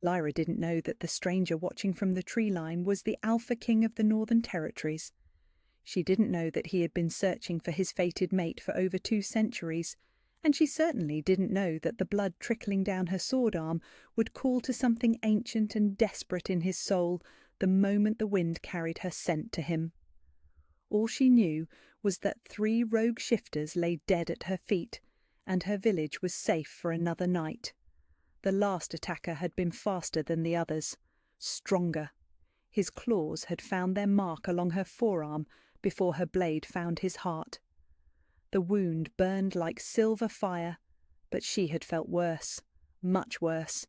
Lyra didn't know that the stranger watching from the tree line was the Alpha King of the Northern Territories. She didn't know that he had been searching for his fated mate for over 2 centuries, and she certainly didn't know that the blood trickling down her sword arm would call to something ancient and desperate in his soul the moment the wind carried her scent to him. All she knew was that 3 rogue shifters lay dead at her feet, and her village was safe for another night. The last attacker had been faster than the others, stronger. His claws had found their mark along her forearm before her blade found his heart. The wound burned like silver fire, but she had felt worse, much worse.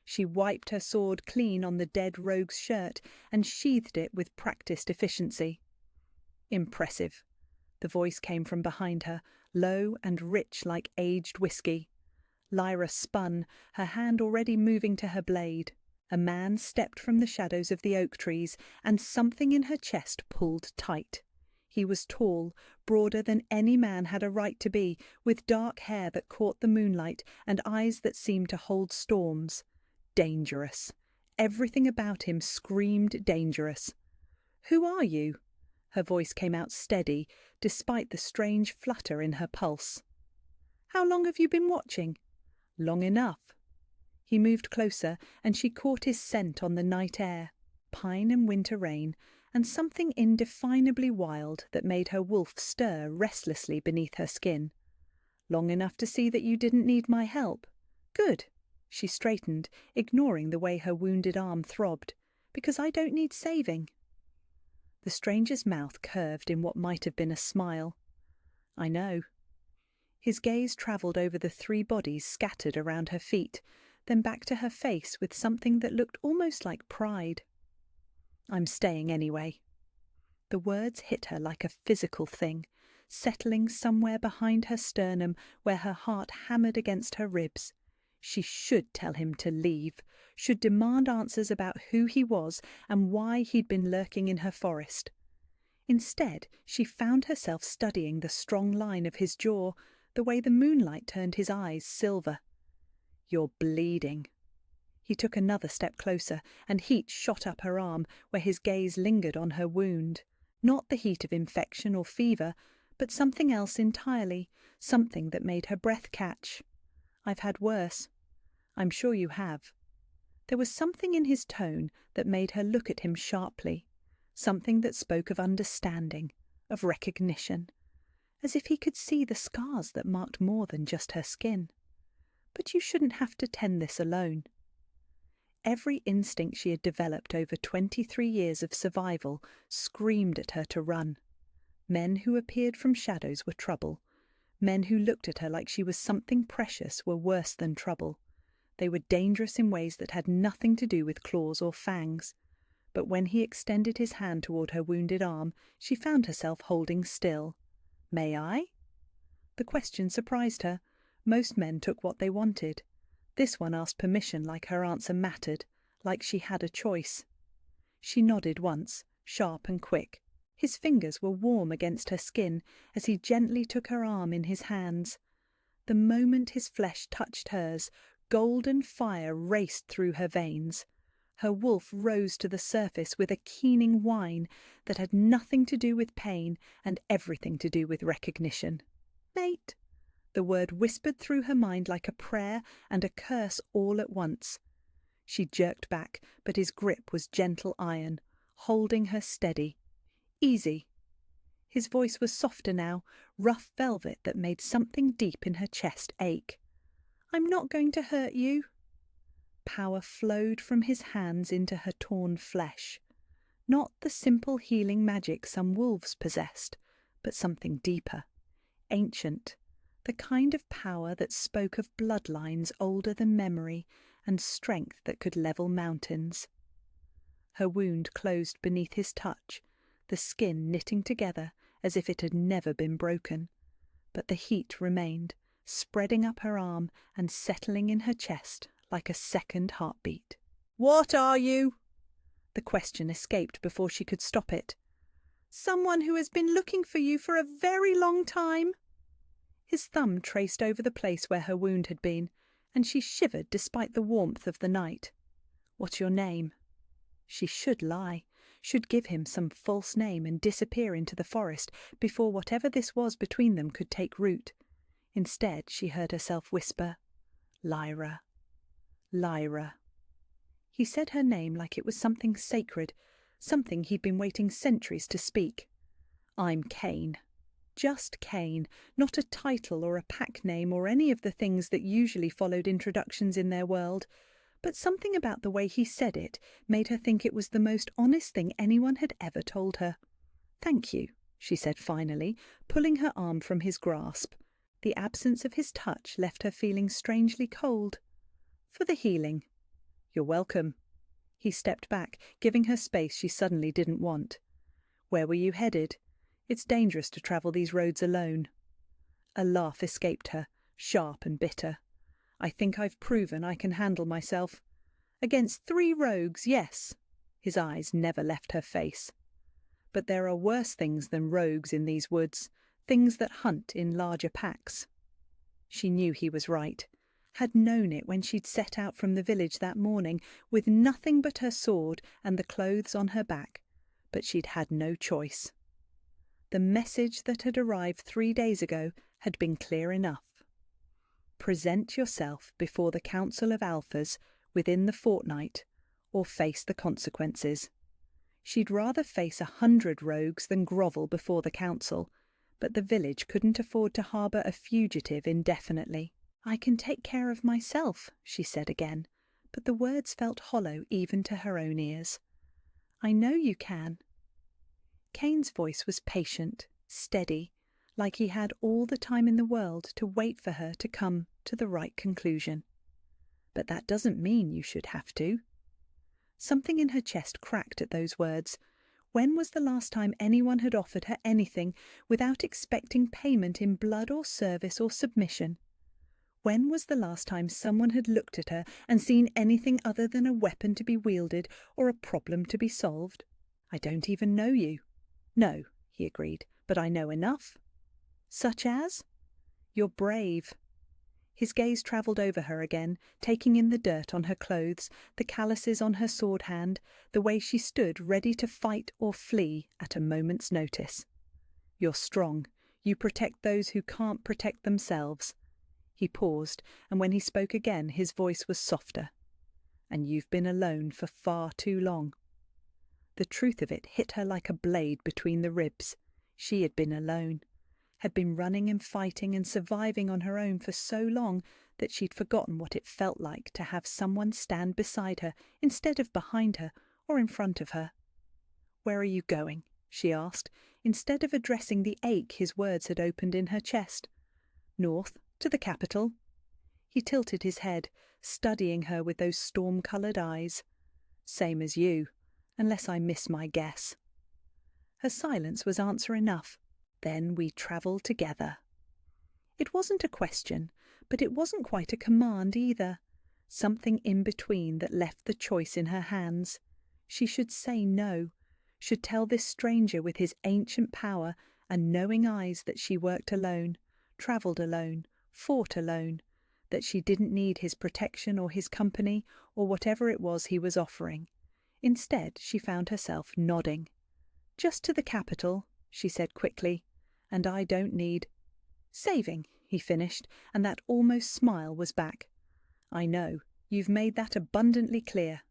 She wiped her sword clean on the dead rogue's shirt and sheathed it with practiced efficiency. Impressive. The voice came from behind her, low and rich like aged whiskey. Lyra spun, her hand already moving to her blade. A man stepped from the shadows of the oak trees, and something in her chest pulled tight. He was tall, broader than any man had a right to be, with dark hair that caught the moonlight and eyes that seemed to hold storms. Dangerous. Everything about him screamed dangerous. "Who are you?" Her voice came out steady, despite the strange flutter in her pulse. "How long have you been watching?" "Long enough." He moved closer, and she caught his scent on the night air, pine and winter rain, and something indefinably wild that made her wolf stir restlessly beneath her skin. "Long enough to see that you didn't need my help." "Good." She straightened, ignoring the way her wounded arm throbbed. "Because I don't need saving." The stranger's mouth curved in what might have been a smile. "I know." His gaze travelled over the 3 bodies scattered around her feet, then back to her face with something that looked almost like pride. "I'm staying anyway." The words hit her like a physical thing, settling somewhere behind her sternum where her heart hammered against her ribs. She should tell him to leave, should demand answers about who he was and why he'd been lurking in her forest. Instead, she found herself studying the strong line of his jaw, the way the moonlight turned his eyes silver. "You're bleeding." He took another step closer, and heat shot up her arm, where his gaze lingered on her wound. Not the heat of infection or fever, but something else entirely, something that made her breath catch. "I've had worse." "I'm sure you have." There was something in his tone that made her look at him sharply, something that spoke of understanding, of recognition, as if he could see the scars that marked more than just her skin. "But you shouldn't have to tend this alone." Every instinct she had developed over 23 years of survival screamed at her to run. Men who appeared from shadows were trouble. Men who looked at her like she was something precious were worse than trouble. They were dangerous in ways that had nothing to do with claws or fangs. But when he extended his hand toward her wounded arm, she found herself holding still. "May I?" The question surprised her. Most men took what they wanted. This one asked permission like her answer mattered, like she had a choice. She nodded once, sharp and quick. His fingers were warm against her skin as he gently took her arm in his hands. The moment his flesh touched hers, golden fire raced through her veins. Her wolf rose to the surface with a keening whine that had nothing to do with pain and everything to do with recognition. "Mate!" The word whispered through her mind like a prayer and a curse all at once. She jerked back, but his grip was gentle iron, holding her steady. "Easy." His voice was softer now, rough velvet that made something deep in her chest ache. "I'm not going to hurt you." Power flowed from his hands into her torn flesh. Not the simple healing magic some wolves possessed, but something deeper, ancient, the kind of power that spoke of bloodlines older than memory and strength that could level mountains. Her wound closed beneath his touch, the skin knitting together as if it had never been broken. But the heat remained, spreading up her arm and settling in her chest like a second heartbeat. "What are you?" The question escaped before she could stop it. "Someone who has been looking for you for a very long time." His thumb traced over the place where her wound had been, and she shivered despite the warmth of the night. "What's your name?" She should lie, should give him some false name and disappear into the forest before whatever this was between them could take root. Instead, she heard herself whisper, "Lyra, Lyra." He said her name like it was something sacred, something he'd been waiting centuries to speak. "I'm Kane. Just Kane, not a title or a pack name or any of the things that usually followed introductions in their world, but something about the way he said it made her think it was the most honest thing anyone had ever told her. "Thank you," she said finally, pulling her arm from his grasp. The absence of his touch left her feeling strangely cold. "For the healing." "You're welcome." He stepped back, giving her space she suddenly didn't want. "Where were you headed? It's dangerous to travel these roads alone." A laugh escaped her, sharp and bitter. "I think I've proven I can handle myself. Against 3 rogues, yes." His eyes never left her face. "But there are worse things than rogues in these woods, things that hunt in larger packs." She knew he was right, had known it when she'd set out from the village that morning with nothing but her sword and the clothes on her back, but she'd had no choice. The message that had arrived 3 days ago had been clear enough. Present yourself before the Council of Alphas within the fortnight, or face the consequences. She'd rather face 100 rogues than grovel before the council, but the village couldn't afford to harbour a fugitive indefinitely. "I can take care of myself," she said again, but the words felt hollow even to her own ears. "I know you can." Kane's voice was patient, steady, like he had all the time in the world to wait for her to come to the right conclusion. "But that doesn't mean you should have to." Something in her chest cracked at those words. When was the last time anyone had offered her anything without expecting payment in blood or service or submission? When was the last time someone had looked at her and seen anything other than a weapon to be wielded or a problem to be solved? "I don't even know you." "No," he agreed, "but I know enough." "Such as?" "You're brave." His gaze travelled over her again, taking in the dirt on her clothes, the calluses on her sword hand, the way she stood ready to fight or flee at a moment's notice. "You're strong. You protect those who can't protect themselves." He paused, and when he spoke again his voice was softer. "And you've been alone for far too long." The truth of it hit her like a blade between the ribs. She had been alone, had been running and fighting and surviving on her own for so long that she'd forgotten what it felt like to have someone stand beside her instead of behind her or in front of her. "Where are you going?" she asked, instead of addressing the ache his words had opened in her chest. "North, to the capital." He tilted his head, studying her with those storm-coloured eyes. "Same as you, unless I miss my guess." Her silence was answer enough. "Then we travel together." It wasn't a question, but it wasn't quite a command either. Something in between that left the choice in her hands. She should say no, should tell this stranger with his ancient power and knowing eyes that she worked alone, travelled alone, fought alone, that she didn't need his protection or his company or whatever it was he was offering. Instead, she found herself nodding. "Just to the capital," she said quickly, "and I don't need—" "Saving," he finished, and that almost smile was back. "I know, you've made that abundantly clear."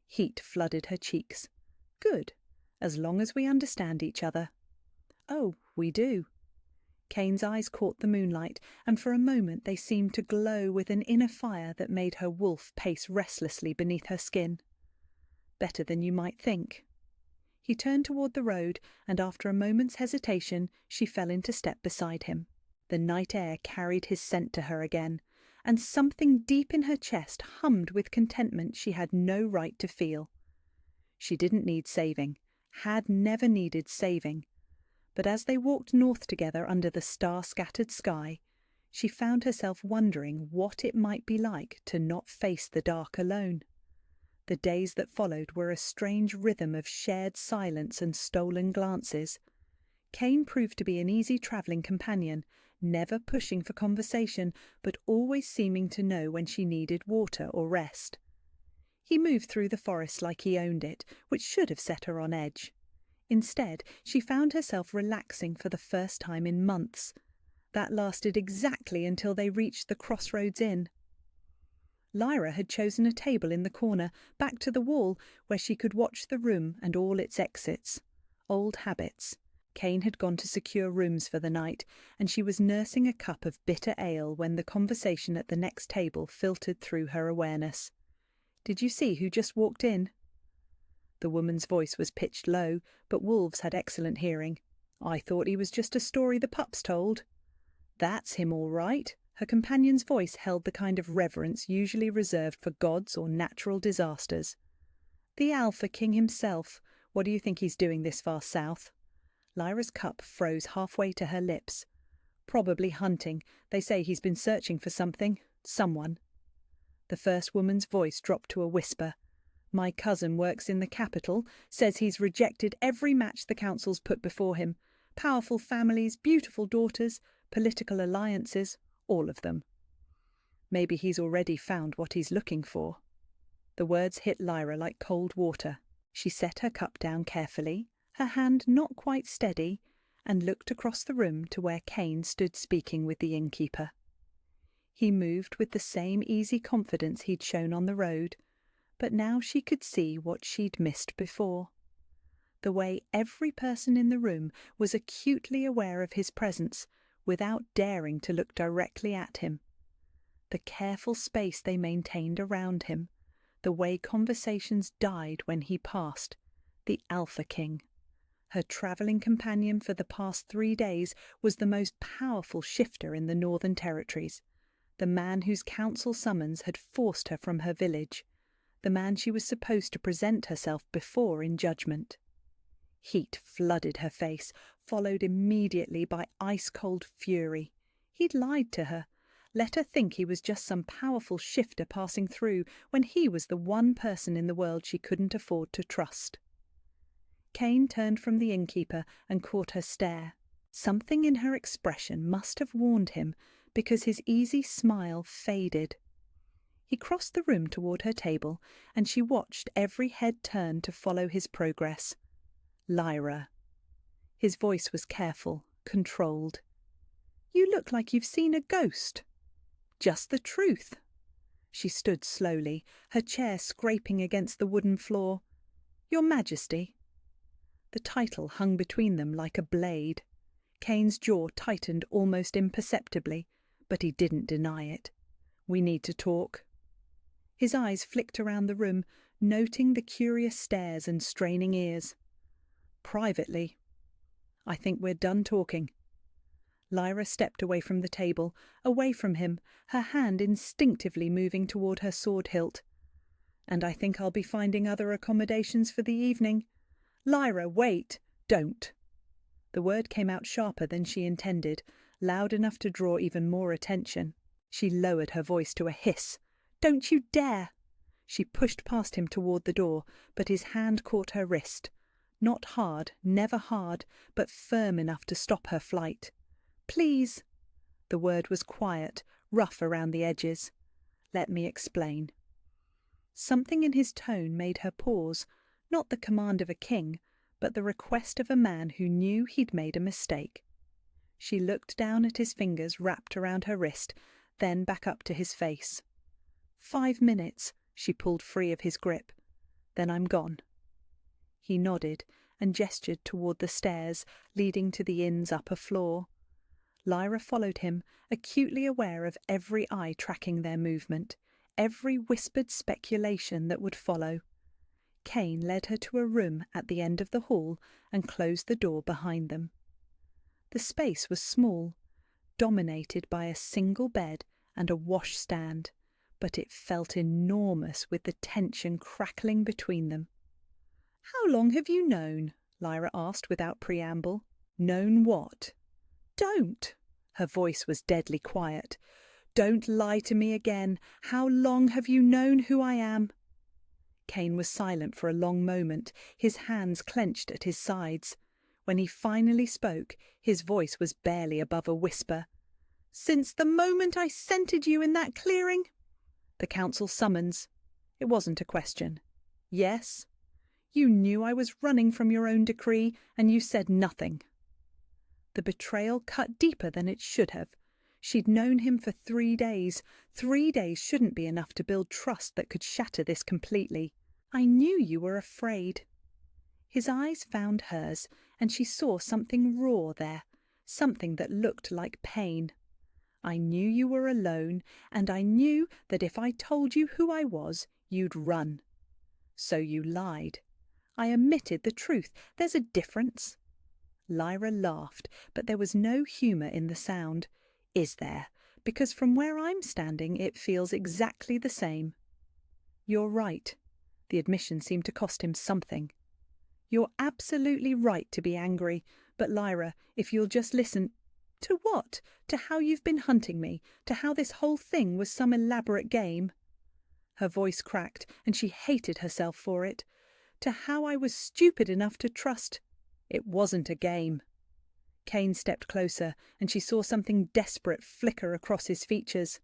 Heat flooded her cheeks. "Good, as long as we understand each other." "Oh, we do." Kane's eyes caught the moonlight, and for a moment they seemed to glow with an inner fire that made her wolf pace restlessly beneath her skin. "Better than you might think." He turned toward the road, and after a moment's hesitation she fell into step beside him. The night air carried his scent to her again, and something deep in her chest hummed with contentment she had no right to feel. She didn't need saving, had never needed saving. But as they walked north together under the star-scattered sky, she found herself wondering what it might be like to not face the dark alone. The days that followed were a strange rhythm of shared silence and stolen glances. Kane proved to be an easy travelling companion, never pushing for conversation, but always seeming to know when she needed water or rest. He moved through the forest like he owned it, which should have set her on edge. Instead, she found herself relaxing for the first time in months. That lasted exactly until they reached the Crossroads Inn. Lyra had chosen a table in the corner, back to the wall, where she could watch the room and all its exits. Old habits. Kane had gone to secure rooms for the night, and she was nursing a cup of bitter ale when the conversation at the next table filtered through her awareness. "Did you see who just walked in?" The woman's voice was pitched low, but wolves had excellent hearing. "I thought he was just a story the pups told." "That's him all right." Her companion's voice held the kind of reverence usually reserved for gods or natural disasters. "The Alpha King himself. What do you think he's doing this far south?" Lyra's cup froze halfway to her lips. "Probably hunting. They say he's been searching for something. Someone." The first woman's voice dropped to a whisper. "My cousin works in the capital, says he's rejected every match the council's put before him. Powerful families, beautiful daughters, political alliances, all of them. Maybe he's already found what he's looking for." The words hit Lyra like cold water. She set her cup down carefully, her hand not quite steady, and looked across the room to where Kane stood speaking with the innkeeper. He moved with the same easy confidence he'd shown on the road, but now she could see what she'd missed before. The way every person in the room was acutely aware of his presence, without daring to look directly at him. The careful space they maintained around him, the way conversations died when he passed, the Alpha King. Her travelling companion for the past 3 days was the most powerful shifter in the Northern Territories, the man whose council summons had forced her from her village, the man she was supposed to present herself before in judgment. Heat flooded her face, followed immediately by ice-cold fury. He'd lied to her, let her think he was just some powerful shifter passing through, when he was the one person in the world she couldn't afford to trust. Kane turned from the innkeeper and caught her stare. Something in her expression must have warned him, because his easy smile faded. He crossed the room toward her table, and she watched every head turn to follow his progress. "Lyra." His voice was careful, controlled. "You look like you've seen a ghost." "Just the truth." She stood slowly, her chair scraping against the wooden floor. "Your Majesty." The title hung between them like a blade. Kane's jaw tightened almost imperceptibly, but he didn't deny it. "We need to talk." His eyes flicked around the room, noting the curious stares and straining ears. "Privately. I think we're done talking." Lyra stepped away from the table, away from him, her hand instinctively moving toward her sword hilt. "And I think I'll be finding other accommodations for the evening." "Lyra, wait! Don't!" The word came out sharper than she intended, loud enough to draw even more attention. She lowered her voice to a hiss. "Don't you dare!" She pushed past him toward the door, but his hand caught her wrist. Not hard, never hard, but firm enough to stop her flight. "Please." The word was quiet, rough around the edges. "Let me explain." Something in his tone made her pause, not the command of a king, but the request of a man who knew he'd made a mistake. She looked down at his fingers wrapped around her wrist, then back up to his face. 5 minutes, she pulled free of his grip. "Then I'm gone." He nodded and gestured toward the stairs leading to the inn's upper floor. Lyra followed him, acutely aware of every eye tracking their movement, every whispered speculation that would follow. Kane led her to a room at the end of the hall and closed the door behind them. The space was small, dominated by a single bed and a washstand, but it felt enormous with the tension crackling between them. "How long have you known?" Lyra asked without preamble. "Known what?" "Don't!" Her voice was deadly quiet. "Don't lie to me again. How long have you known who I am?" Kane was silent for a long moment, his hands clenched at his sides. When he finally spoke, his voice was barely above a whisper. "Since the moment I scented you in that clearing." "The council summons." It wasn't a question. Yes? You knew I was running from your own decree, and you said nothing. The betrayal cut deeper than it should have. She'd known him for 3 days. 3 days shouldn't be enough to build trust that could shatter this completely. I knew you were afraid. His eyes found hers, and she saw something raw there, something that looked like pain. I knew you were alone, and I knew that if I told you who I was, you'd run. So you lied. I admitted the truth. There's a difference. Lyra laughed, but there was no humour in the sound. Is there? Because from where I'm standing, it feels exactly the same. You're right. The admission seemed to cost him something. You're absolutely right to be angry, but Lyra, if you'll just listen— To what? To how you've been hunting me? To how this whole thing was some elaborate game? Her voice cracked, and she hated herself for it. To how I was stupid enough to trust— It wasn't a game. Kane stepped closer, and she saw something desperate flicker across his features.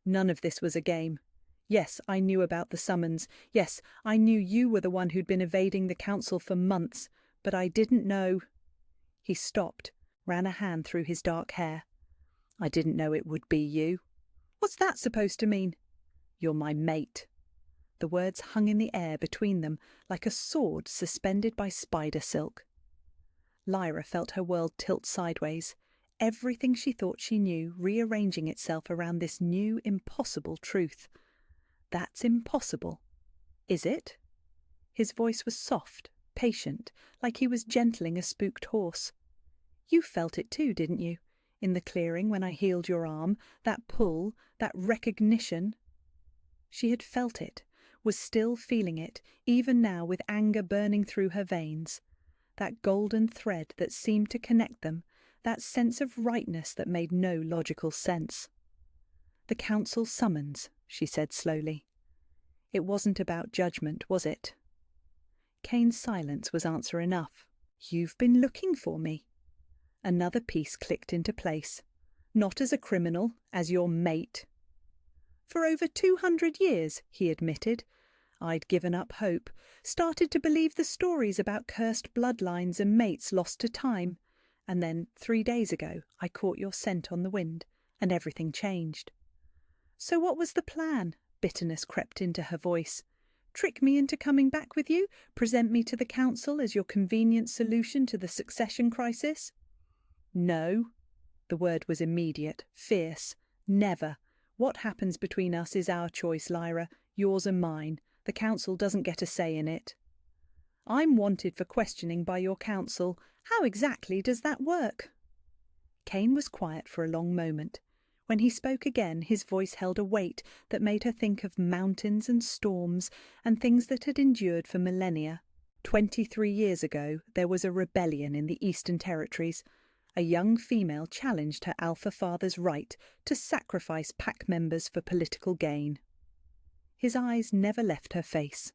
None of this was a game. Yes, I knew about the summons. Yes, I knew you were the one who'd been evading the council for months, but I didn't know— He stopped, ran a hand through his dark hair. I didn't know it would be you. What's that supposed to mean? You're my mate. The words hung in the air between them like a sword suspended by spider silk. Lyra felt her world tilt sideways, everything she thought she knew rearranging itself around this new, impossible truth. That's impossible. Is it? His voice was soft, patient, like he was gentling a spooked horse. You felt it too, didn't you? In the clearing when I healed your arm, that pull, that recognition. She had felt it, was still feeling it, even now with anger burning through her veins. That golden thread that seemed to connect them, that sense of rightness that made no logical sense. The council summons, she said slowly. It wasn't about judgment, was it? Kane's silence was answer enough. You've been looking for me. Another piece clicked into place. Not as a criminal, as your mate. For over 200 years, he admitted. I'd given up hope, started to believe the stories about cursed bloodlines and mates lost to time. And then, 3 days ago, I caught your scent on the wind, and everything changed. So what was the plan? Bitterness crept into her voice. Trick me into coming back with you? Present me to the council as your convenient solution to the succession crisis? No. The word was immediate, fierce. Never. What happens between us is our choice, Lyra, yours and mine. The council doesn't get a say in it. I'm wanted for questioning by your council. How exactly does that work? Kane was quiet for a long moment. When he spoke again, his voice held a weight that made her think of mountains and storms and things that had endured for millennia. 23 years ago, there was a rebellion in the Eastern Territories. A young female challenged her alpha father's right to sacrifice pack members for political gain. His eyes never left her face.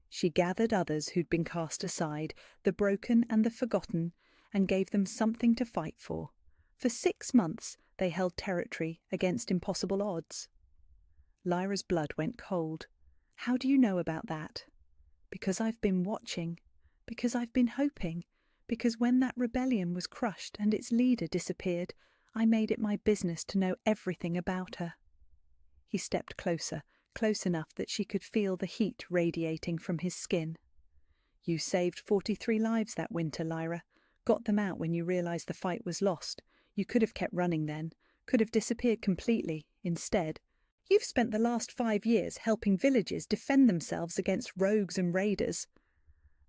She gathered others who'd been cast aside, the broken and the forgotten, and gave them something to fight for. For 6 months they held territory against impossible odds. Lyra's blood went cold. How do you know about that? Because I've been watching. Because I've been hoping. Because when that rebellion was crushed and its leader disappeared, I made it my business to know everything about her. He stepped closer, close enough that she could feel the heat radiating from his skin. You saved 43 lives that winter, Lyra. Got them out when you realised the fight was lost. You could have kept running then, could have disappeared completely. Instead, you've spent the last 5 years helping villages defend themselves against rogues and raiders.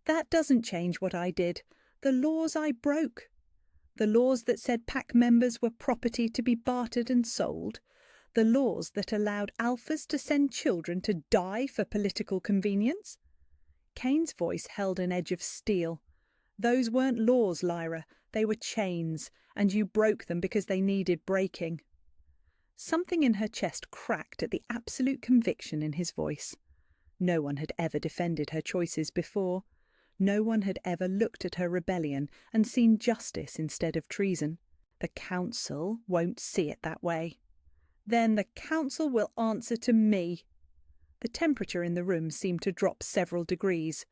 That doesn't change what I did. The laws I broke. The laws that said pack members were property to be bartered and sold. The laws that allowed alphas to send children to die for political convenience. Kane's voice held an edge of steel. Those weren't laws, Lyra. They were chains, and you broke them because they needed breaking. Something in her chest cracked at the absolute conviction in his voice. No one had ever defended her choices before. No one had ever looked at her rebellion and seen justice instead of treason. The council won't see it that way. Then the council will answer to me. The temperature in the room seemed to drop several degrees.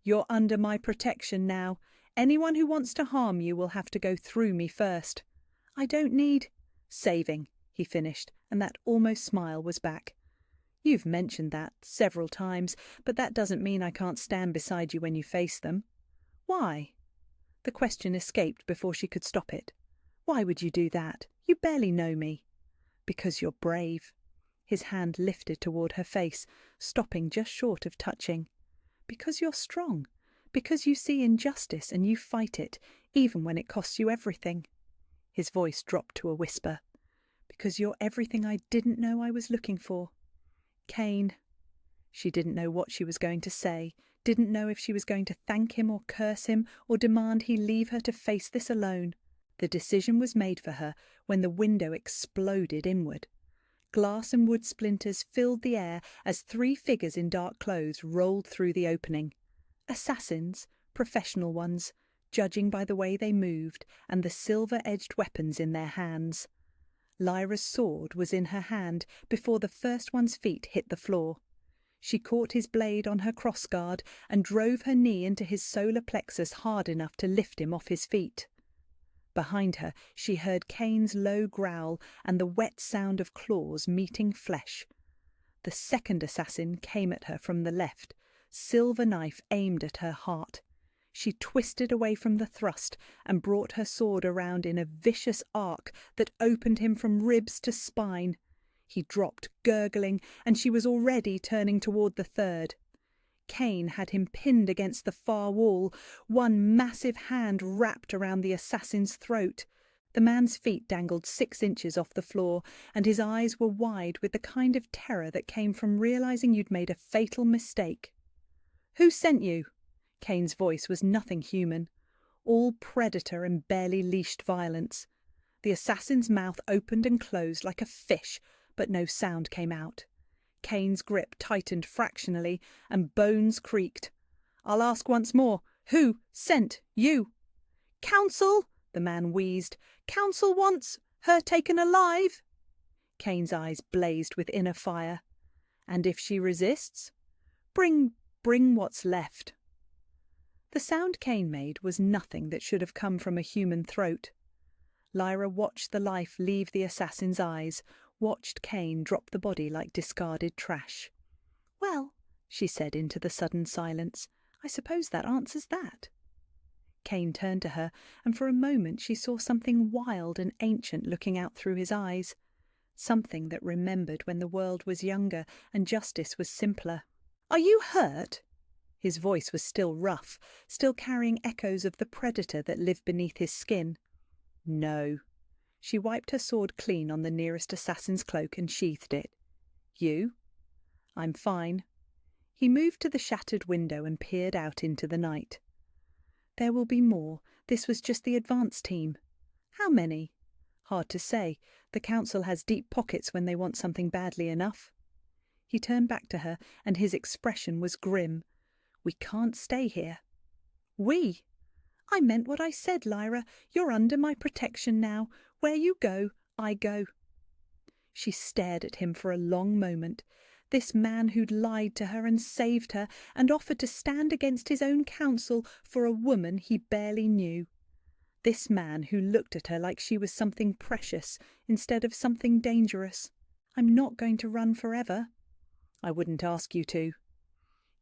"You're under my protection now. Anyone who wants to harm you will have to go through me first. I don't need saving," he finished, and that almost smile was back. "You've mentioned that several times, but that doesn't mean I can't stand beside you when you face them." "Why?" The question escaped before she could stop it. "Why would you do that? You barely know me." "Because you're brave." His hand lifted toward her face, stopping just short of touching. "Because you're strong. Because you see injustice and you fight it, even when it costs you everything." His voice dropped to a whisper. "Because you're everything I didn't know I was looking for." "Kane." She didn't know what she was going to say, didn't know if she was going to thank him or curse him or demand he leave her to face this alone. The decision was made for her when the window exploded inward. Glass and wood splinters filled the air as 3 figures in dark clothes rolled through the opening. Assassins, professional ones, judging by the way they moved and the silver-edged weapons in their hands. Lyra's sword was in her hand before the first one's feet hit the floor. She caught his blade on her crossguard and drove her knee into his solar plexus hard enough to lift him off his feet. Behind her, she heard Kane's low growl and the wet sound of claws meeting flesh. The second assassin came at her from the left, silver knife aimed at her heart. She twisted away from the thrust and brought her sword around in a vicious arc that opened him from ribs to spine. He dropped, gurgling, and she was already turning toward the third. Kane had him pinned against the far wall, one massive hand wrapped around the assassin's throat. The man's feet dangled 6 inches off the floor, and his eyes were wide with the kind of terror that came from realizing you'd made a fatal mistake. "Who sent you?" Kane's voice was nothing human, all predator and barely leashed violence. The assassin's mouth opened and closed like a fish, but no sound came out. Kane's grip tightened fractionally, and bones creaked. "I'll ask once more. Who sent you?" "Council," the man wheezed. "Council wants her taken alive." Kane's eyes blazed with inner fire. "And if she resists?" Bring what's left." The sound Kane made was nothing that should have come from a human throat. Lyra watched the life leave the assassin's eyes, watched Kane drop the body like discarded trash. "Well," she said into the sudden silence, "I suppose that answers that." Kane turned to her, and for a moment she saw something wild and ancient looking out through his eyes, something that remembered when the world was younger and justice was simpler. "Are you hurt?" His voice was still rough, still carrying echoes of the predator that lived beneath his skin. "No." She wiped her sword clean on the nearest assassin's cloak and sheathed it. "You?" "I'm fine." He moved to the shattered window and peered out into the night. "There will be more. This was just the advance team." "How many?" "Hard to say. The council has deep pockets when they want something badly enough." He turned back to her, and his expression was grim. "We can't stay here." "We?" "I meant what I said, Lyra. You're under my protection now. Where you go, I go." She stared at him for a long moment. This man who'd lied to her and saved her, and offered to stand against his own counsel for a woman he barely knew. This man who looked at her like she was something precious instead of something dangerous. "I'm not going to run forever." "I wouldn't ask you to."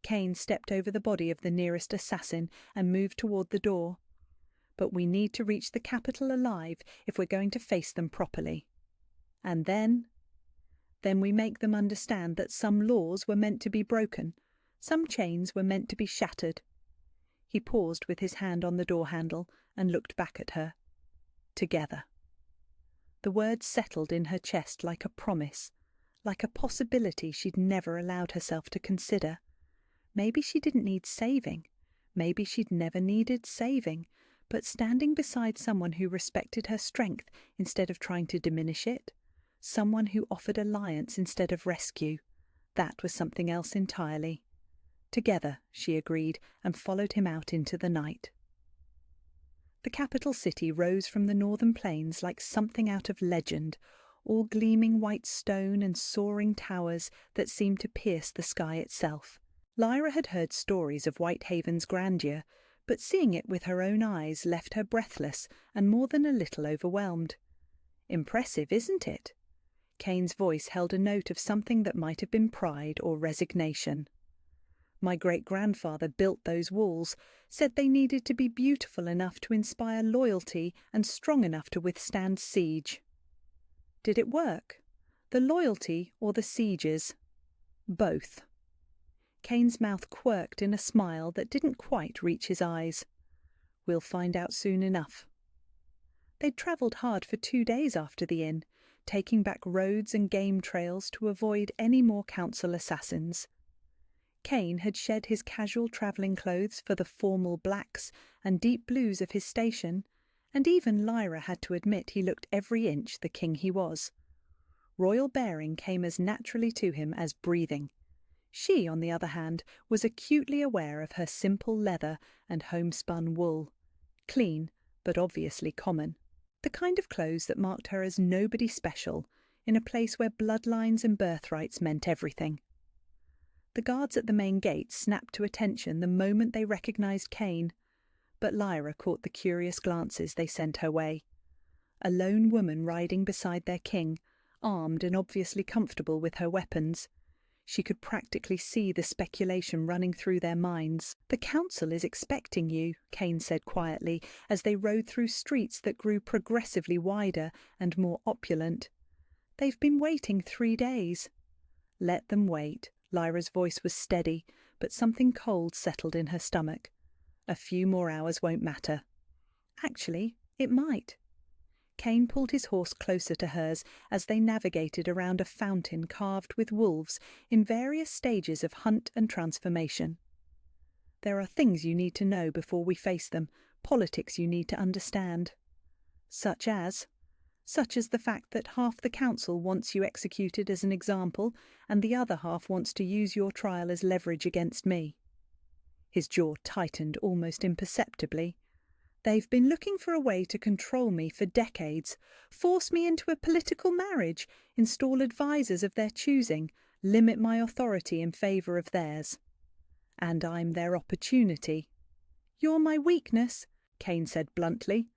Kane stepped over the body of the nearest assassin and moved toward the door. "But we need to reach the capital alive if we're going to face them properly. And then we make them understand that some laws were meant to be broken, some chains were meant to be shattered." He paused with his hand on the door handle and looked back at her. "Together." The words settled in her chest like a promise, like a possibility she'd never allowed herself to consider. Maybe she didn't need saving. Maybe she'd never needed saving. But standing beside someone who respected her strength instead of trying to diminish it, someone who offered alliance instead of rescue, that was something else entirely. "Together," she agreed, and followed him out into the night. The capital city rose from the northern plains like something out of legend, all gleaming white stone and soaring towers that seemed to pierce the sky itself. Lyra had heard stories of Whitehaven's grandeur, but seeing it with her own eyes left her breathless and more than a little overwhelmed. "Impressive, isn't it?" Kane's voice held a note of something that might have been pride or resignation. "My great-grandfather built those walls, said they needed to be beautiful enough to inspire loyalty and strong enough to withstand siege." "Did it work? The loyalty or the sieges?" "Both." Kane's mouth quirked in a smile that didn't quite reach his eyes. "We'll find out soon enough." They'd travelled hard for 2 days after the inn, taking back roads and game trails to avoid any more council assassins. Kane had shed his casual travelling clothes for the formal blacks and deep blues of his station, and even Lyra had to admit he looked every inch the king he was. Royal bearing came as naturally to him as breathing. She, on the other hand, was acutely aware of her simple leather and homespun wool. Clean, but obviously common. The kind of clothes that marked her as nobody special, in a place where bloodlines and birthrights meant everything. The guards at the main gate snapped to attention the moment they recognised Kane, but Lyra caught the curious glances they sent her way. A lone woman riding beside their king, armed and obviously comfortable with her weapons. She could practically see the speculation running through their minds. "The council is expecting you," Kane said quietly, as they rode through streets that grew progressively wider and more opulent. "They've been waiting 3 days." "Let them wait." Lyra's voice was steady, but something cold settled in her stomach. "A few more hours won't matter." "Actually, it might." Kane pulled his horse closer to hers as they navigated around a fountain carved with wolves in various stages of hunt and transformation. "There are things you need to know before we face them, politics you need to understand." "Such as?" "Such as the fact that half the council wants you executed as an example, and the other half wants to use your trial as leverage against me." His jaw tightened almost imperceptibly. "They've been looking for a way to control me for decades, force me into a political marriage, install advisors of their choosing, limit my authority in favour of theirs. And I'm their opportunity." "You're my weakness," Kane said bluntly.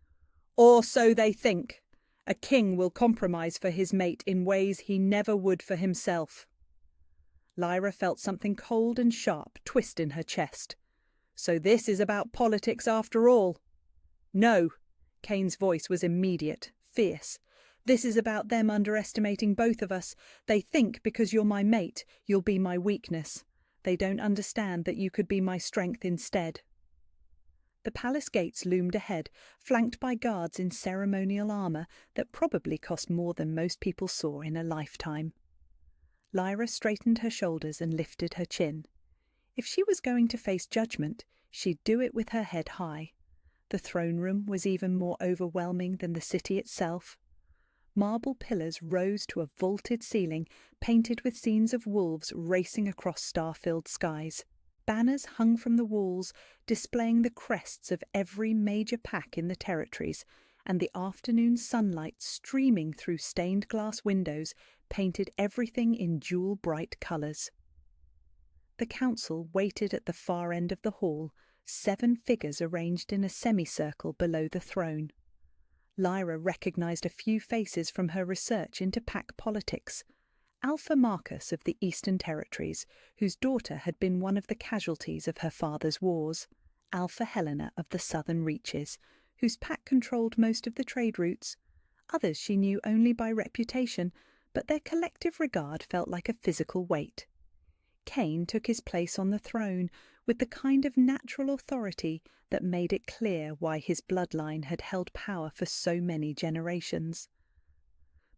"Or so they think. A king will compromise for his mate in ways he never would for himself." Lyra felt something cold and sharp twist in her chest. "So this is about politics after all?" "No." Kane's voice was immediate, fierce. "This is about them underestimating both of us. They think because you're my mate, you'll be my weakness. They don't understand that you could be my strength instead." The palace gates loomed ahead, flanked by guards in ceremonial armour that probably cost more than most people saw in a lifetime. Lyra straightened her shoulders and lifted her chin. If she was going to face judgment, she'd do it with her head high. The throne room was even more overwhelming than the city itself. Marble pillars rose to a vaulted ceiling painted with scenes of wolves racing across star-filled skies. Banners hung from the walls, displaying the crests of every major pack in the territories, and the afternoon sunlight streaming through stained glass windows painted everything in jewel-bright colours. The council waited at the far end of the hall, 7 figures arranged in a semicircle below the throne. Lyra recognised a few faces from her research into pack politics. Alpha Marcus of the Eastern Territories, whose daughter had been one of the casualties of her father's wars. Alpha Helena of the Southern Reaches, whose pack controlled most of the trade routes. Others she knew only by reputation, but their collective regard felt like a physical weight. Kane took his place on the throne with the kind of natural authority that made it clear why his bloodline had held power for so many generations.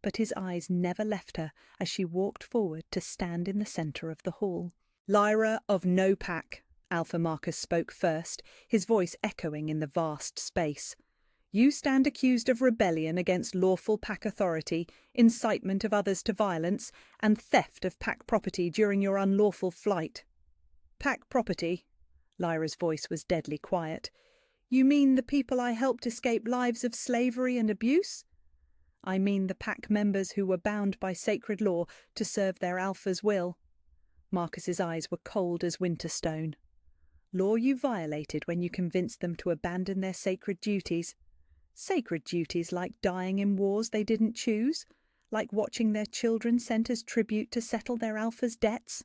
But his eyes never left her as she walked forward to stand in the centre of the hall. "Lyra of no pack," Alpha Marcus spoke first, his voice echoing in the vast space. "You stand accused of rebellion against lawful pack authority, incitement of others to violence, and theft of pack property during your unlawful flight." "Pack property?" Lyra's voice was deadly quiet. "You mean the people I helped escape lives of slavery and abuse?" I mean the pack members who were bound by sacred law to serve their alpha's will. Marcus's eyes were cold as winter stone. Law you violated when you convinced them to abandon their sacred duties. Sacred duties like dying in wars they didn't choose, like watching their children sent as tribute to settle their alpha's debts.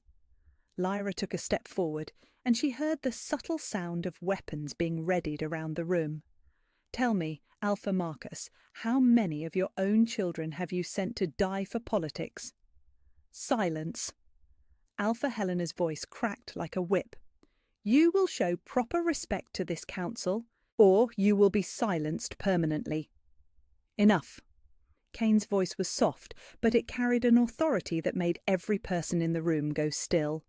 Lyra took a step forward, and she heard the subtle sound of weapons being readied around the room. Tell me, Alpha Marcus, how many of your own children have you sent to die for politics? Silence. Alpha Helena's voice cracked like a whip. You will show proper respect to this council, or you will be silenced permanently. Enough. Kane's voice was soft, but it carried an authority that made every person in the room go still.